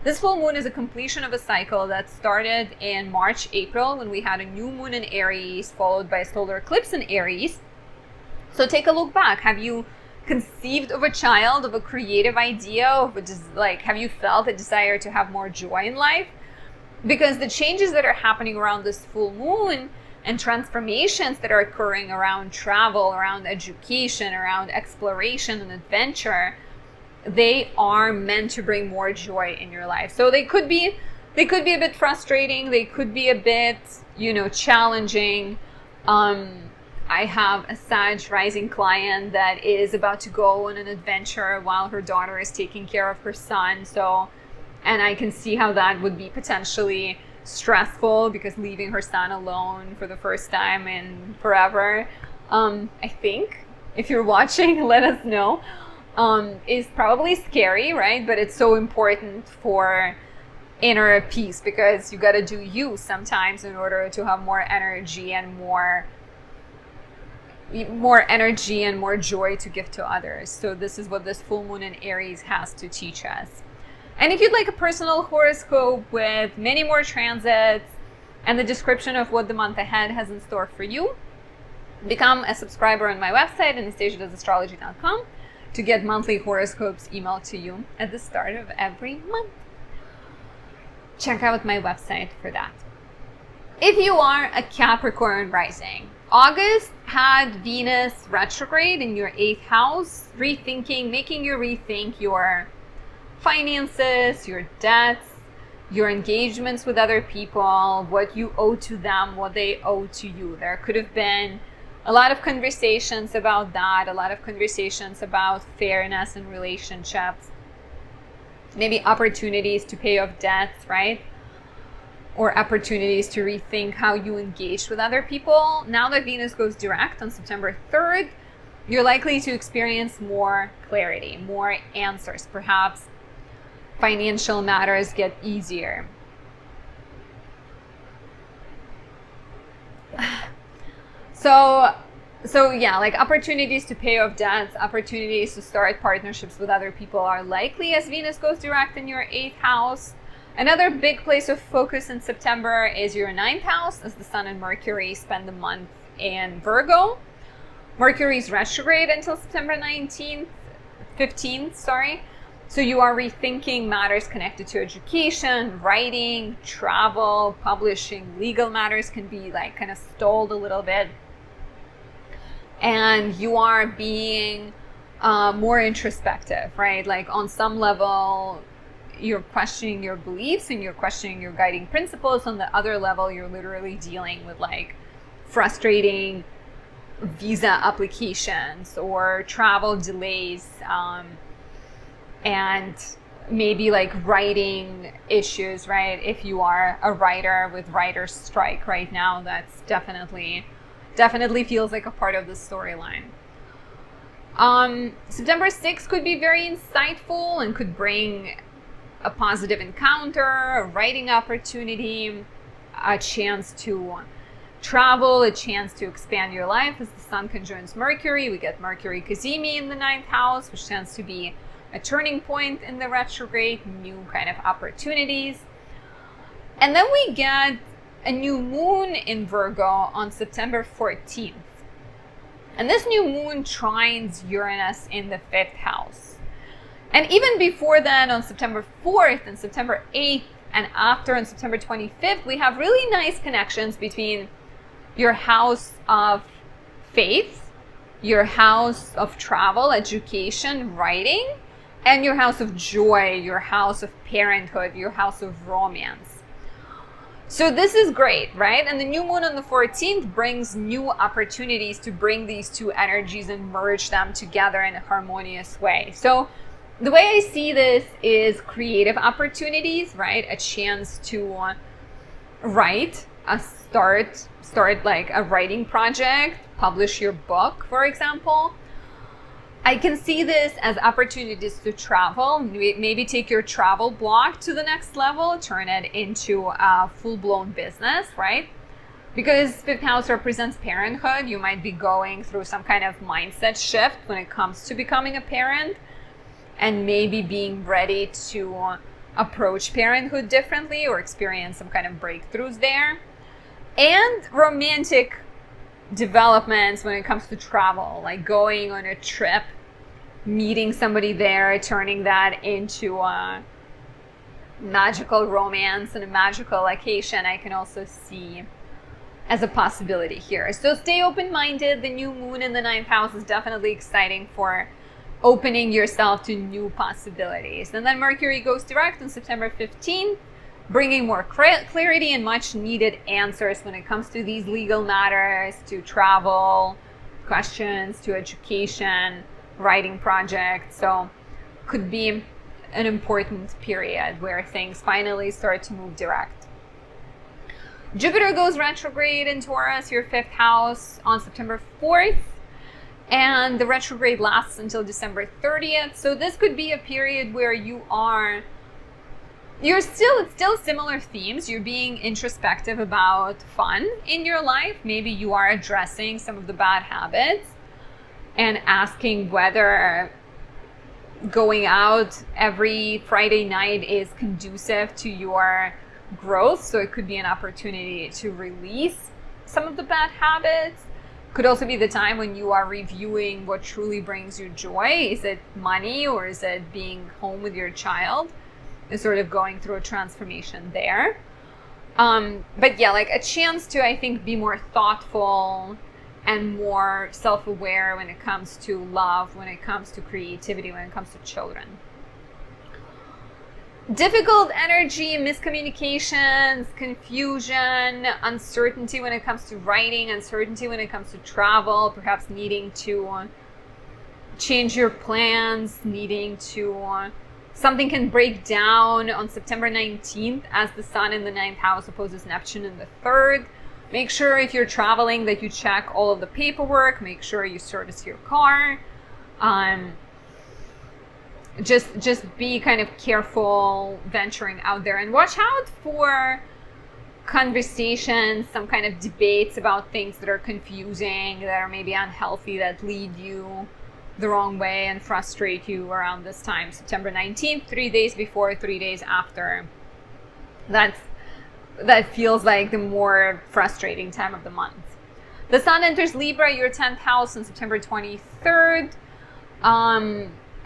This full moon is a completion of a cycle that started in March, April, when we had a new moon in Aries, followed by a solar eclipse in Aries. So take a look back. Have you conceived of a child, of a creative idea, have you felt a desire to have more joy in life? Because the changes that are happening around this full moon and transformations that are occurring around travel, around education, around exploration and adventure, they are meant to bring more joy in your life. So they could be a bit frustrating, they could be a bit, challenging. I have a Sag rising client that is about to go on an adventure while her daughter is taking care of her son. And I can see how that would be potentially stressful, because leaving her son alone for the first time in forever, I think, if you're watching, let us know, is probably scary, right? But it's so important for inner peace, because you got to do you sometimes in order to have more energy and more joy to give to others. So this is what this full moon in Aries has to teach us. And if you'd like a personal horoscope with many more transits and the description of what the month ahead has in store for you, become a subscriber on my website, anastasiadoesastrology.com, to get monthly horoscopes emailed to you at the start of every month. Check out my website for that. If you are a Capricorn rising, August had Venus retrograde in your 8th house, making you rethink your finances, your debts, your engagements with other people, what you owe to them, what they owe to you. There could have been a lot of conversations about that, a lot of conversations about fairness in relationships, maybe opportunities to pay off debts, right? Or opportunities to rethink how you engage with other people. Now that Venus goes direct on September 3rd, you're likely to experience more clarity, more answers. Perhaps financial matters get easier. So yeah, like opportunities to pay off debts, opportunities to start partnerships with other people are likely as Venus goes direct in your 8th house. Another big place of focus in September is your 9th house, as the Sun and Mercury spend the month in Virgo. Mercury's retrograde until September 15th. So you are rethinking matters connected to education, writing, travel, publishing. Legal matters can be like kind of stalled a little bit. And you are being more introspective, right? Like on some level, you're questioning your beliefs and you're questioning your guiding principles. On the other level, you're literally dealing with like frustrating visa applications or travel delays, and maybe like writing issues, right? If you are a writer with writer's strike right now, that's definitely feels like a part of the storyline. September 6th could be very insightful and could bring a positive encounter, a writing opportunity, a chance to travel, a chance to expand your life. As the Sun conjoins Mercury, we get Mercury Cazimi in the 9th house, which tends to be a turning point in the retrograde, new kind of opportunities. And then we get a new moon in Virgo on September 14th. And this new moon trines Uranus in the 5th house. And even before then, on September 4th and September 8th, and after on September 25th, we have really nice connections between your house of faith your house of travel, education, writing, and your house of joy, your house of parenthood, your house of romance. So this is great, right? And the new moon on the 14th brings new opportunities to bring these two energies and merge them together in a harmonious way. So the way I see this is creative opportunities, right? A chance to write, start like a writing project, publish your book, for example. I can see this as opportunities to travel, maybe take your travel blog to the next level, turn it into a full-blown business, right? Because fifth house represents parenthood. You might be going through some kind of mindset shift when it comes to becoming a parent and maybe being ready to approach parenthood differently or experience some kind of breakthroughs there. And romantic developments when it comes to travel, like going on a trip, meeting somebody there, turning that into a magical romance and a magical location, I can also see as a possibility here. So stay open-minded. The new moon in the 9th house is definitely exciting for opening yourself to new possibilities. And then Mercury goes direct on September 15th, bringing more clarity and much needed answers when it comes to these legal matters, to travel questions, to education, writing projects. So could be an important period where things finally start to move direct. Jupiter goes retrograde in Taurus, your 5th house, on September 4th. And the retrograde lasts until December 30th. So this could be a period where it's still similar themes. You're being introspective about fun in your life. Maybe you are addressing some of the bad habits and asking whether going out every Friday night is conducive to your growth. So it could be an opportunity to release some of the bad habits. Could also be the time when you are reviewing what truly brings you joy. Is it money or is it being home with your child? Is sort of going through a transformation there. But yeah, like a chance to, I think, be more thoughtful and more self-aware when it comes to love, when it comes to creativity, when it comes to children. Difficult energy, miscommunications, confusion, uncertainty when it comes to writing, uncertainty when it comes to travel, perhaps needing to change your plans, needing to... Something can break down on September 19th as the Sun in the 9th house opposes Neptune in the 3rd. Make sure if you're traveling that you check all of the paperwork. Make sure you service your car. Just be kind of careful venturing out there, and watch out for conversations, some kind of debates about things that are confusing, that are maybe unhealthy, that lead you the wrong way and frustrate you around this time. September 19th, 3 days before, 3 days after. That feels like the more frustrating time of the month. The Sun enters Libra, your 10th house, on September 23rd.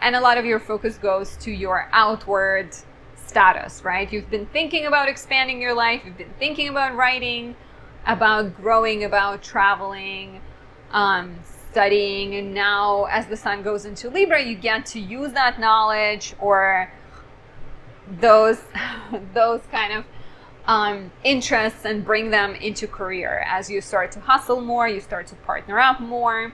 And a lot of your focus goes to your outward status, right? You've been thinking about expanding your life. You've been thinking about writing, about growing, about traveling, studying. And now as the Sun goes into Libra, you get to use that knowledge or those kind of interests and bring them into career. As you start to hustle more, you start to partner up more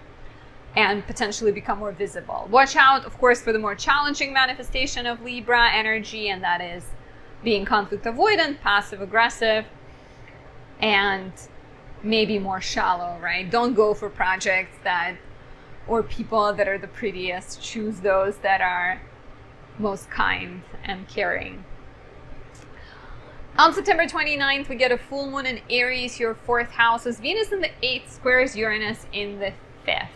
and potentially become more visible. Watch out, of course, for the more challenging manifestation of Libra energy, and that is being conflict avoidant, passive aggressive, and maybe more shallow, right? Don't go for projects or people that are the prettiest. Choose those that are most kind and caring. On September 29th, we get a full moon in Aries, your 4th house, as Venus in the 8th squares Uranus in the 5th.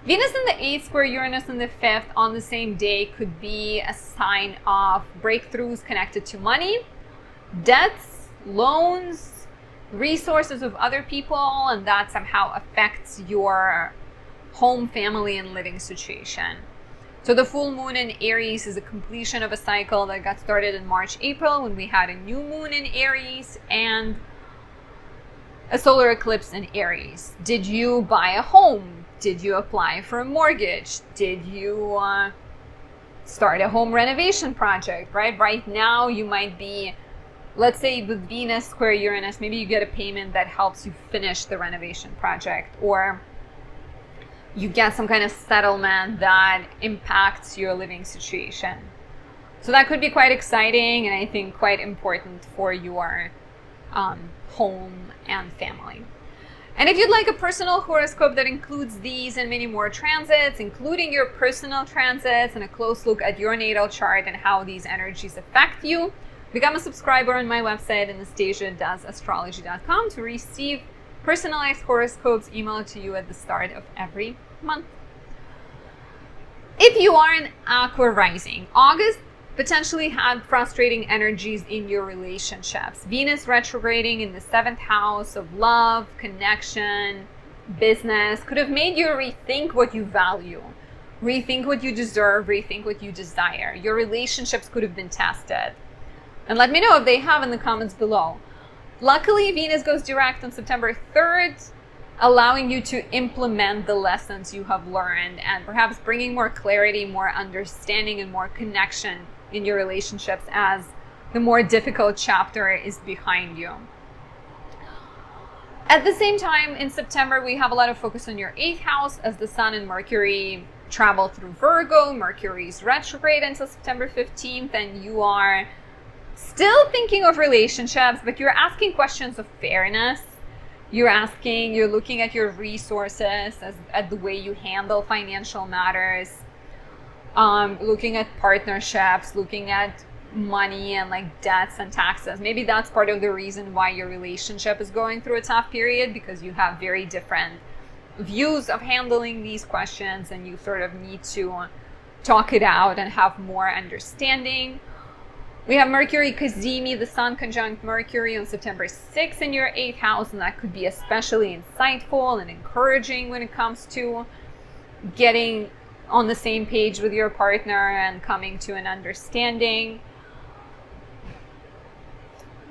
Venus in the 8th square Uranus in the 5th on the same day could be a sign of breakthroughs connected to money, debts, loans, resources of other people, and that somehow affects your home, family, and living situation. So the full moon in Aries is a completion of a cycle that got started in March, April, when we had a new moon in Aries and a solar eclipse in Aries. Did you buy a home? Did you apply for a mortgage? Did you start a home renovation project, right? Right now you might be, let's say with Venus square Uranus, maybe you get a payment that helps you finish the renovation project, or you get some kind of settlement that impacts your living situation. So that could be quite exciting, and I think quite important for your home and family. And if you'd like a personal horoscope that includes these and many more transits, including your personal transits and a close look at your natal chart and how these energies affect you, become a subscriber on my website, Anastasia.astrology.com, to receive personalized horoscopes emailed to you at the start of every month. If you are an Aqua rising, August potentially had frustrating energies in your relationships. Venus retrograding in the 7th house of love, connection, business could have made you rethink what you value, rethink what you deserve, rethink what you desire. Your relationships could have been tested. And let me know if they have in the comments below. Luckily, Venus goes direct on September 3rd, allowing you to implement the lessons you have learned and perhaps bringing more clarity, more understanding, and more connection in your relationships as the more difficult chapter is behind you. At the same time, in September, we have a lot of focus on your 8th house as the Sun and Mercury travel through Virgo. Mercury's retrograde until September 15th, and you are still thinking of relationships, but you're asking questions of fairness. You're looking at your resources, at the way you handle financial matters, looking at partnerships, looking at money and like debts and taxes. Maybe that's part of the reason why your relationship is going through a tough period, because you have very different views of handling these questions and you sort of need to talk it out and have more understanding. We have Mercury Cazimi, the Sun conjunct Mercury on September 6th in your 8th house, and that could be especially insightful and encouraging when it comes to getting on the same page with your partner and coming to an understanding.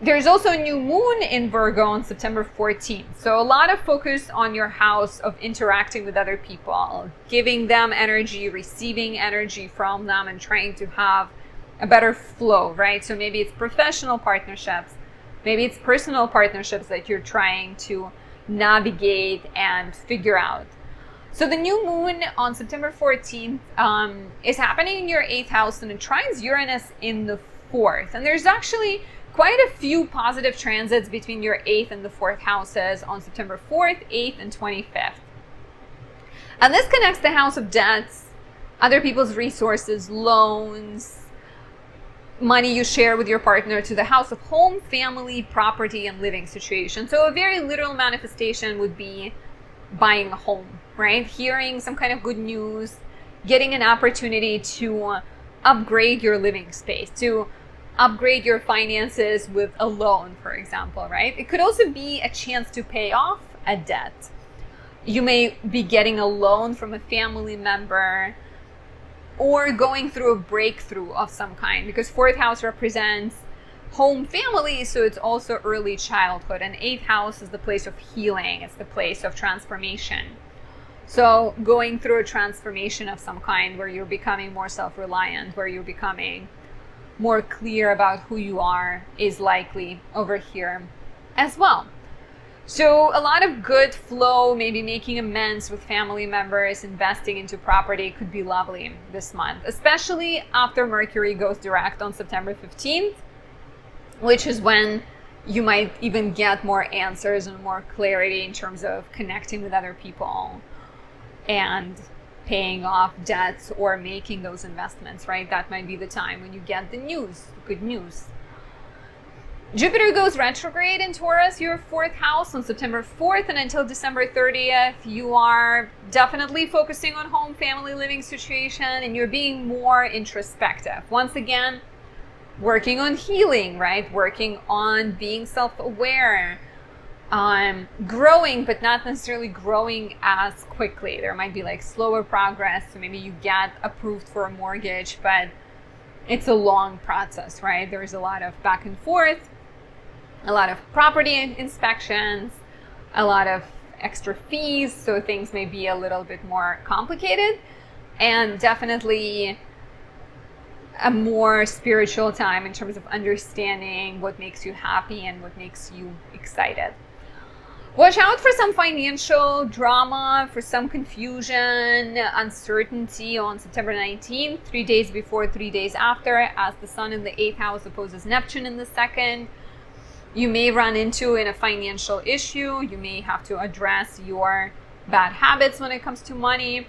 There's also a new moon in Virgo on September 14th. So a lot of focus on your house of interacting with other people, giving them energy, receiving energy from them, and trying to have a better flow, right? So maybe it's professional partnerships, maybe it's personal partnerships that you're trying to navigate and figure out. So the new moon on September 14th is happening in your 8th house, and it trines Uranus in the 4th. And there's actually quite a few positive transits between your 8th and the 4th houses on September 4th, 8th, and 25th. And this connects the house of debts, other people's resources, loans, money you share with your partner, to the house of home, family, property, and living situation. So a very literal manifestation would be buying a home, right? Hearing some kind of good news, getting an opportunity to upgrade your living space, to upgrade your finances with a loan, for example, right? It could also be a chance to pay off a debt. You may be getting a loan from a family member, or going through a breakthrough of some kind, because 4th house represents home, family, so it's also early childhood, and 8th house is the place of healing, it's the place of transformation. So going through a transformation of some kind where you're becoming more self-reliant, where you're becoming more clear about who you are, is likely over here as well. So a lot of good flow, maybe making amends with family members, investing into property could be lovely this month, especially after Mercury goes direct on September 15th, which is when you might even get more answers and more clarity in terms of connecting with other people and paying off debts or making those investments, right? That might be the time when you get the news, good news. Jupiter goes retrograde in Taurus, your 4th house, on September 4th, and until December 30th, you are definitely focusing on home, family, living situation, and you're being more introspective. Once again, working on healing, right? Working on being self-aware, growing, but not necessarily growing as quickly. There might be like slower progress, so maybe you get approved for a mortgage, but it's a long process, right? There's a lot of back and forth, a lot of property inspections, a lot of extra fees, so things may be a little bit more complicated, and definitely a more spiritual time in terms of understanding what makes you happy and what makes you excited. Watch out for some financial drama, for some confusion, uncertainty on September 19th, 3 days before, 3 days after, as the Sun in the 8th house opposes Neptune in the 2nd. You may run into a financial issue. You may have to address your bad habits when it comes to money.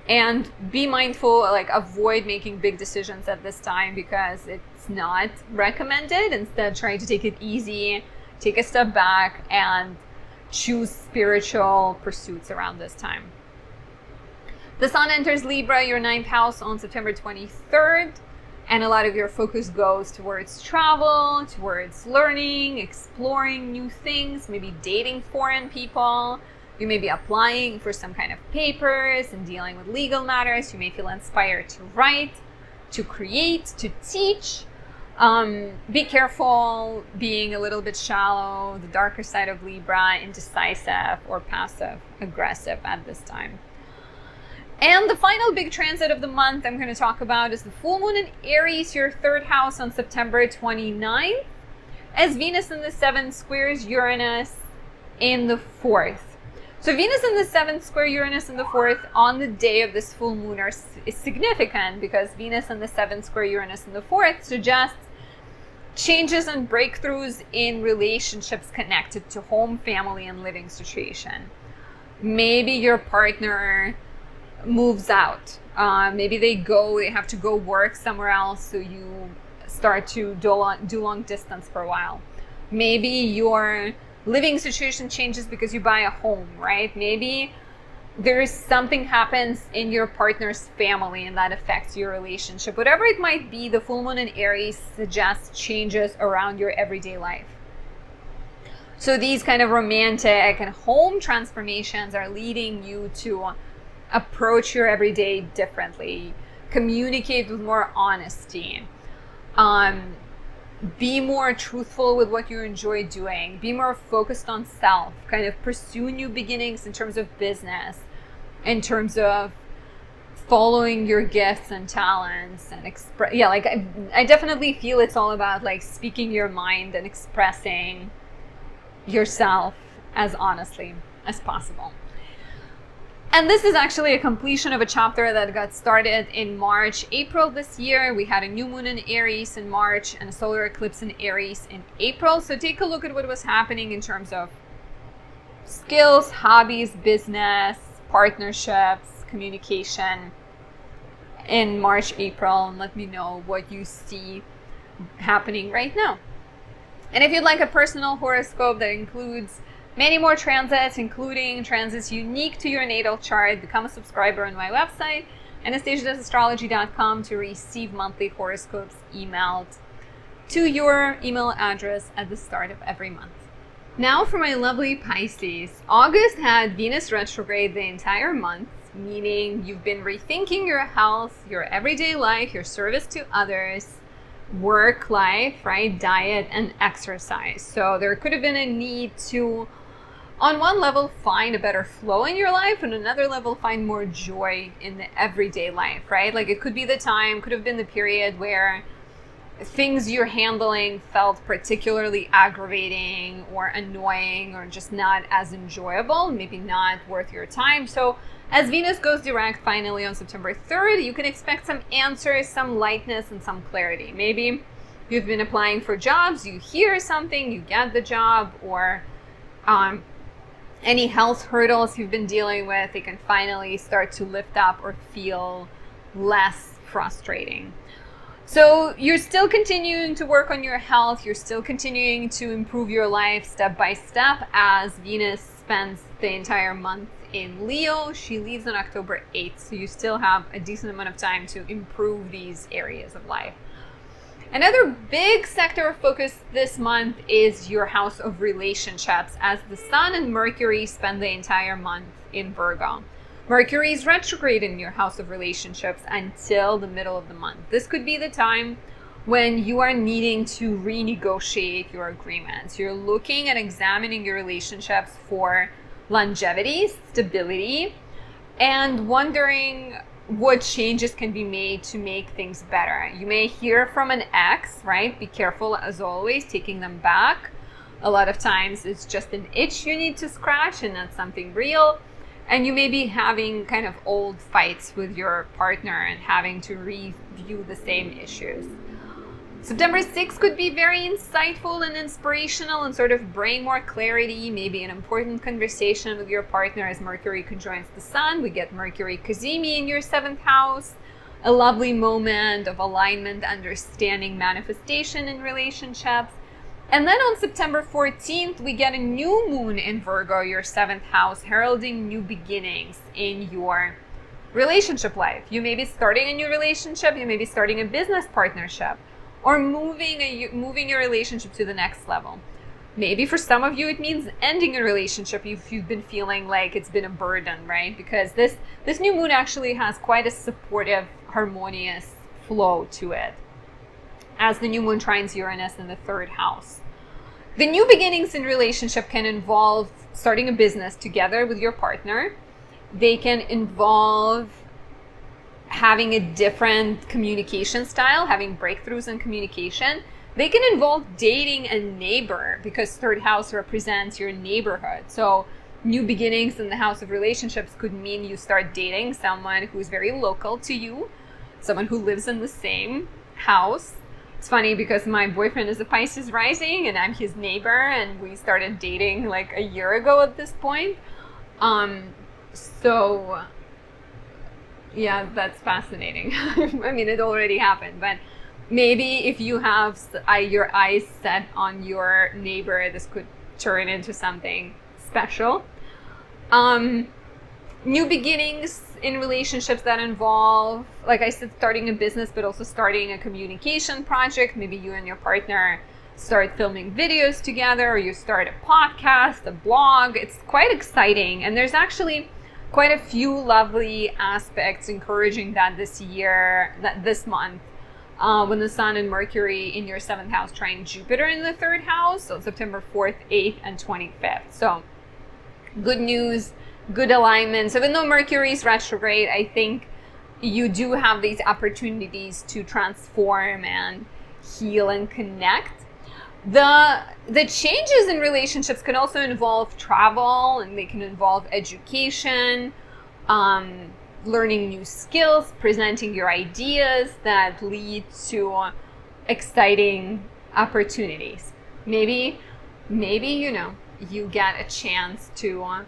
And be mindful, like avoid making big decisions at this time because it's not recommended. Instead, try to take it easy, take a step back, and choose spiritual pursuits around this time. The Sun enters Libra, your 9th house, on September 23rd. And a lot of your focus goes towards travel, towards learning, exploring new things, maybe dating foreign people. You may be applying for some kind of papers and dealing with legal matters. You may feel inspired to write, to create, to teach. Be careful being a little bit shallow, the darker side of Libra, indecisive or passive aggressive at this time. And the final big transit of the month I'm going to talk about is the full moon in Aries, your 3rd house, on September 29th, as Venus in the 7th squares Uranus in the 4th. So Venus in the 7th square Uranus in the 4th on the day of this full moon is significant because Venus in the 7th square Uranus in the 4th suggests changes and breakthroughs in relationships connected to home, family, and living situation. Maybe your partner moves out. Maybe they have to go work somewhere else, so you start to do long distance for a while. Maybe your living situation changes because you buy a home, right? Maybe there's something happens in your partner's family and that affects your relationship. Whatever it might be, the full moon in Aries suggests changes around your everyday life. So these kind of romantic and home transformations are leading you to approach your everyday differently, communicate with more honesty, be more truthful with what you enjoy doing, be more focused on self, kind of pursue new beginnings in terms of business, in terms of following your gifts and talents and I definitely feel it's all about like speaking your mind and expressing yourself as honestly as possible. And this is actually a completion of a chapter that got started in March, April this year. We had a new moon in Aries in March and a solar eclipse in Aries in April. So take a look at what was happening in terms of skills, hobbies, business, partnerships, communication in March, April, and let me know what you see happening right now. And if you'd like a personal horoscope that includes many more transits, including transits unique to your natal chart, become a subscriber on my website, anastasiadoesastrology.com, to receive monthly horoscopes emailed to your email address at the start of every month. Now for my lovely Pisces. August had Venus retrograde the entire month, meaning you've been rethinking your health, your everyday life, your service to others, work life, right, diet, and exercise. So there could have been a need to, on one level, find a better flow in your life, and another level, find more joy in the everyday life, right? Like it could be the time, could have been the period where things you're handling felt particularly aggravating or annoying or just not as enjoyable, maybe not worth your time. So as Venus goes direct finally on September 3rd, you can expect some answers, some lightness, and some clarity. Maybe you've been applying for jobs, you hear something, you get the job, or any health hurdles you've been dealing with, they can finally start to lift up or feel less frustrating. So you're still continuing to work on your health, you're still continuing to improve your life step by step as Venus spends the entire month in Leo. She leaves on October 8th, so you still have a decent amount of time to improve these areas of life. Another big sector of focus this month is your house of relationships, as the Sun and Mercury spend the entire month in Virgo. Mercury is retrograde in your house of relationships until the middle of the month. This could be the time when you are needing to renegotiate your agreements. You're looking and examining your relationships for longevity, stability, and wondering what changes can be made to make things better. You may hear from an ex, right? Be careful as always, taking them back. A lot of times it's just an itch you need to scratch and not something real. And you may be having kind of old fights with your partner and having to review the same issues. September 6th could be very insightful and inspirational and sort of bring more clarity, maybe an important conversation with your partner as Mercury conjoins the Sun. We get Mercury Cazimi in your 7th house, a lovely moment of alignment, understanding, manifestation in relationships. And then on September 14th, we get a new moon in Virgo, your 7th house, heralding new beginnings in your relationship life. You may be starting a new relationship, you may be starting a business partnership, or moving your relationship to the next level. Maybe for some of you, it means ending a relationship if you've been feeling like it's been a burden, right? Because this new moon actually has quite a supportive, harmonious flow to it, as the new moon trines Uranus in the 3rd house. The new beginnings in relationship can involve starting a business together with your partner. They can involve having a different communication style, having breakthroughs in communication. They can involve dating a neighbor, because 3rd house represents your neighborhood. So new beginnings in the house of relationships could mean you start dating someone who's very local to you, someone who lives in the same house. It's funny because my boyfriend is a Pisces rising and I'm his neighbor, and we started dating like a year ago at this point. So yeah, that's fascinating. I mean, it already happened, but maybe if you have your eyes set on your neighbor, this could turn into something special. New beginnings in relationships that involve, like I said, starting a business, but also starting a communication project. Maybe you and your partner start filming videos together, or you start a podcast, a blog. It's quite exciting. And there's actually quite a few lovely aspects encouraging that this month, when the Sun and Mercury in your 7th house trine Jupiter in the 3rd house on September 4th, 8th, and 25th. So good news, good alignments. Even though Mercury is retrograde, I think you do have these opportunities to transform and heal and connect. The changes in relationships can also involve travel, and they can involve education, learning new skills, presenting your ideas that lead to exciting opportunities. Maybe you get a chance to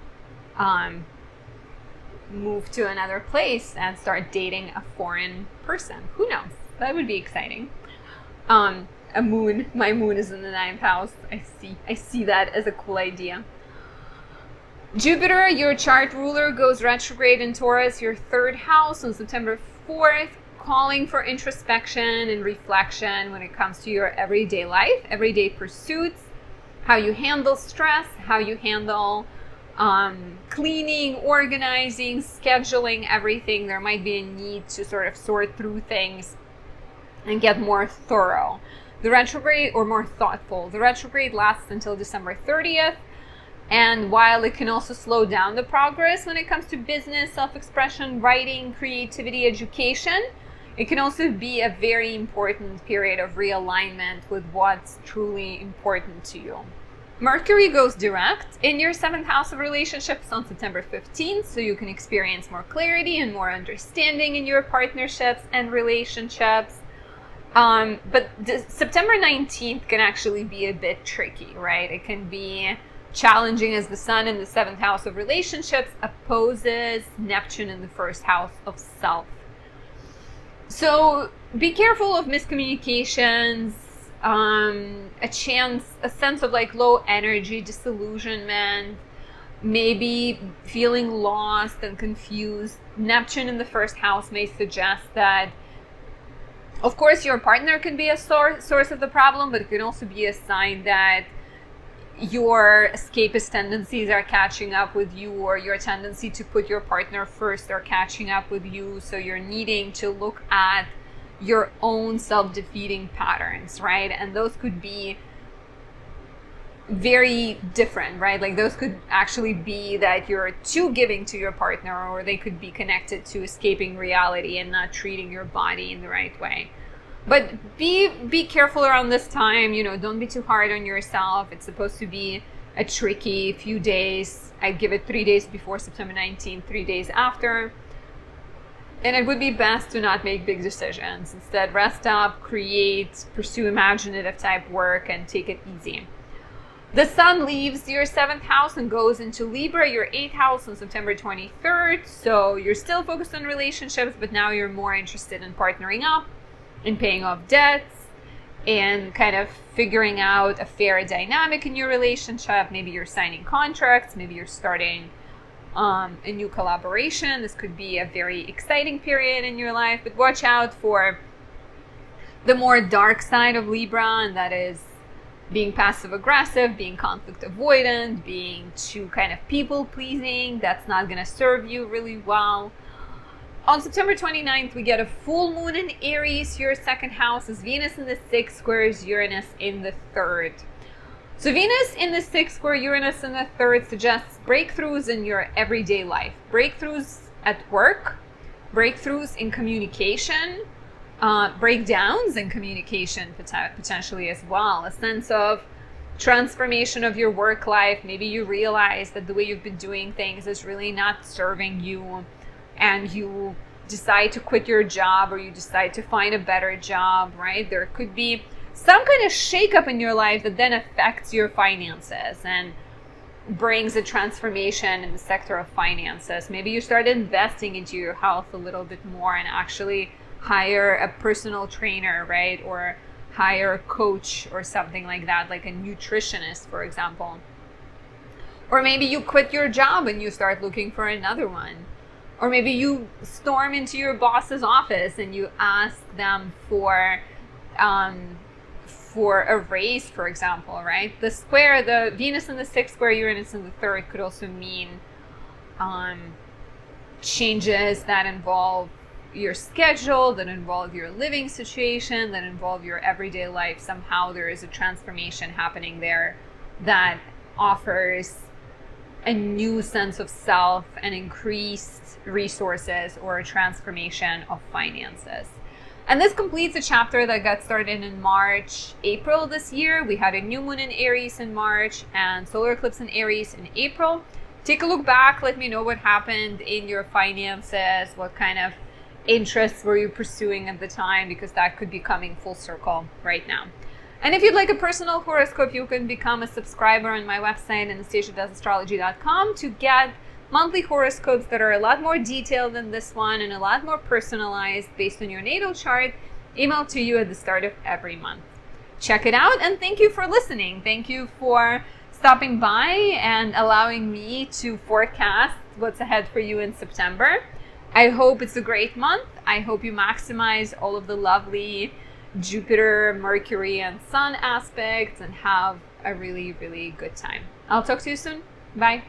move to another place and start dating a foreign person. Who knows? That would be exciting. My moon is in the 9th house. I see that as a cool idea. Jupiter, your chart ruler, goes retrograde in Taurus, your 3rd house, on September 4th, calling for introspection and reflection when it comes to your everyday life, everyday pursuits, how you handle stress, how you handle cleaning, organizing, scheduling everything. There might be a need to sort of sort through things and get more thorough. The retrograde, or more thoughtful. The retrograde lasts until December 30th. And while it can also slow down the progress when it comes to business, self-expression, writing, creativity, education, it can also be a very important period of realignment with what's truly important to you. Mercury goes direct in your 7th house of relationships on September 15th, so you can experience more clarity and more understanding in your partnerships and relationships. But September 19th can actually be a bit tricky, right? It can be challenging as the Sun in the 7th house of relationships opposes Neptune in the 1st house of self. So be careful of miscommunications, a sense of like low energy, disillusionment, maybe feeling lost and confused. Neptune in the 1st house may suggest that, of course, your partner can be a source of the problem, but it can also be a sign that your escapist tendencies are catching up with you, or your tendency to put your partner first are catching up with you. So you're needing to look at your own self-defeating patterns, right? And those could be very different, right? Like those could actually be that you're too giving to your partner, or they could be connected to escaping reality and not treating your body in the right way. But be careful around this time, you know, don't be too hard on yourself. It's supposed to be a tricky few days. I'd give it 3 days before September 19th, 3 days after. And it would be best to not make big decisions. Instead, rest up, create, pursue imaginative type work, and take it easy. The sun leaves your 7th house and goes into Libra, your 8th house, on September 23rd. So you're still focused on relationships, but now you're more interested in partnering up, in paying off debts, and kind of figuring out a fair dynamic in your relationship. Maybe you're signing contracts, maybe you're starting a new collaboration. This could be a very exciting period in your life, but watch out for the more dark side of Libra, and that is being passive aggressive, being conflict avoidant, being too kind of people pleasing. That's not going to serve you really well. On September 29th, we get a full moon in Aries. Your 2nd house is Venus in the 6th, squares Uranus in the 3rd. So Venus in the 6th, square Uranus in the 3rd, suggests breakthroughs in your everyday life, breakthroughs at work, breakthroughs in communication, breakdowns in communication potentially as well. A sense of transformation of your work life. Maybe you realize that the way you've been doing things is really not serving you, and you decide to quit your job, or you decide to find a better job, right? There could be some kind of shakeup in your life that then affects your finances and brings a transformation in the sector of finances. Maybe you start investing into your health a little bit more and actually hire a personal trainer, right? Or hire a coach or something like that, like a nutritionist, for example. Or maybe you quit your job and you start looking for another one. Or maybe you storm into your boss's office and you ask them for a raise, for example, right? The square, the Venus in the 6th, square Uranus in the 3rd, could also mean changes that involve your schedule, that involve your living situation, that involve your everyday life. Somehow there is a transformation happening there that offers a new sense of self and increased resources, or a transformation of finances. And this completes a chapter that got started in April this year. We had a new moon in Aries in March and solar eclipse in Aries in April. Take a look back. Let me know what happened in your finances. What kind of interests were you pursuing at the time? Because that could be coming full circle right now. And if you'd like a personal horoscope, you can become a subscriber on my website, anastasiadoesastrology.com, to get monthly horoscopes that are a lot more detailed than this one and a lot more personalized based on your natal chart, emailed to you at the start of every month. Check it out, and thank you for listening. Thank you for stopping by and allowing me to forecast what's ahead for you in September. I hope it's a great month. I hope you maximize all of the lovely Jupiter, Mercury, and Sun aspects and have a really, really good time. I'll talk to you soon. Bye.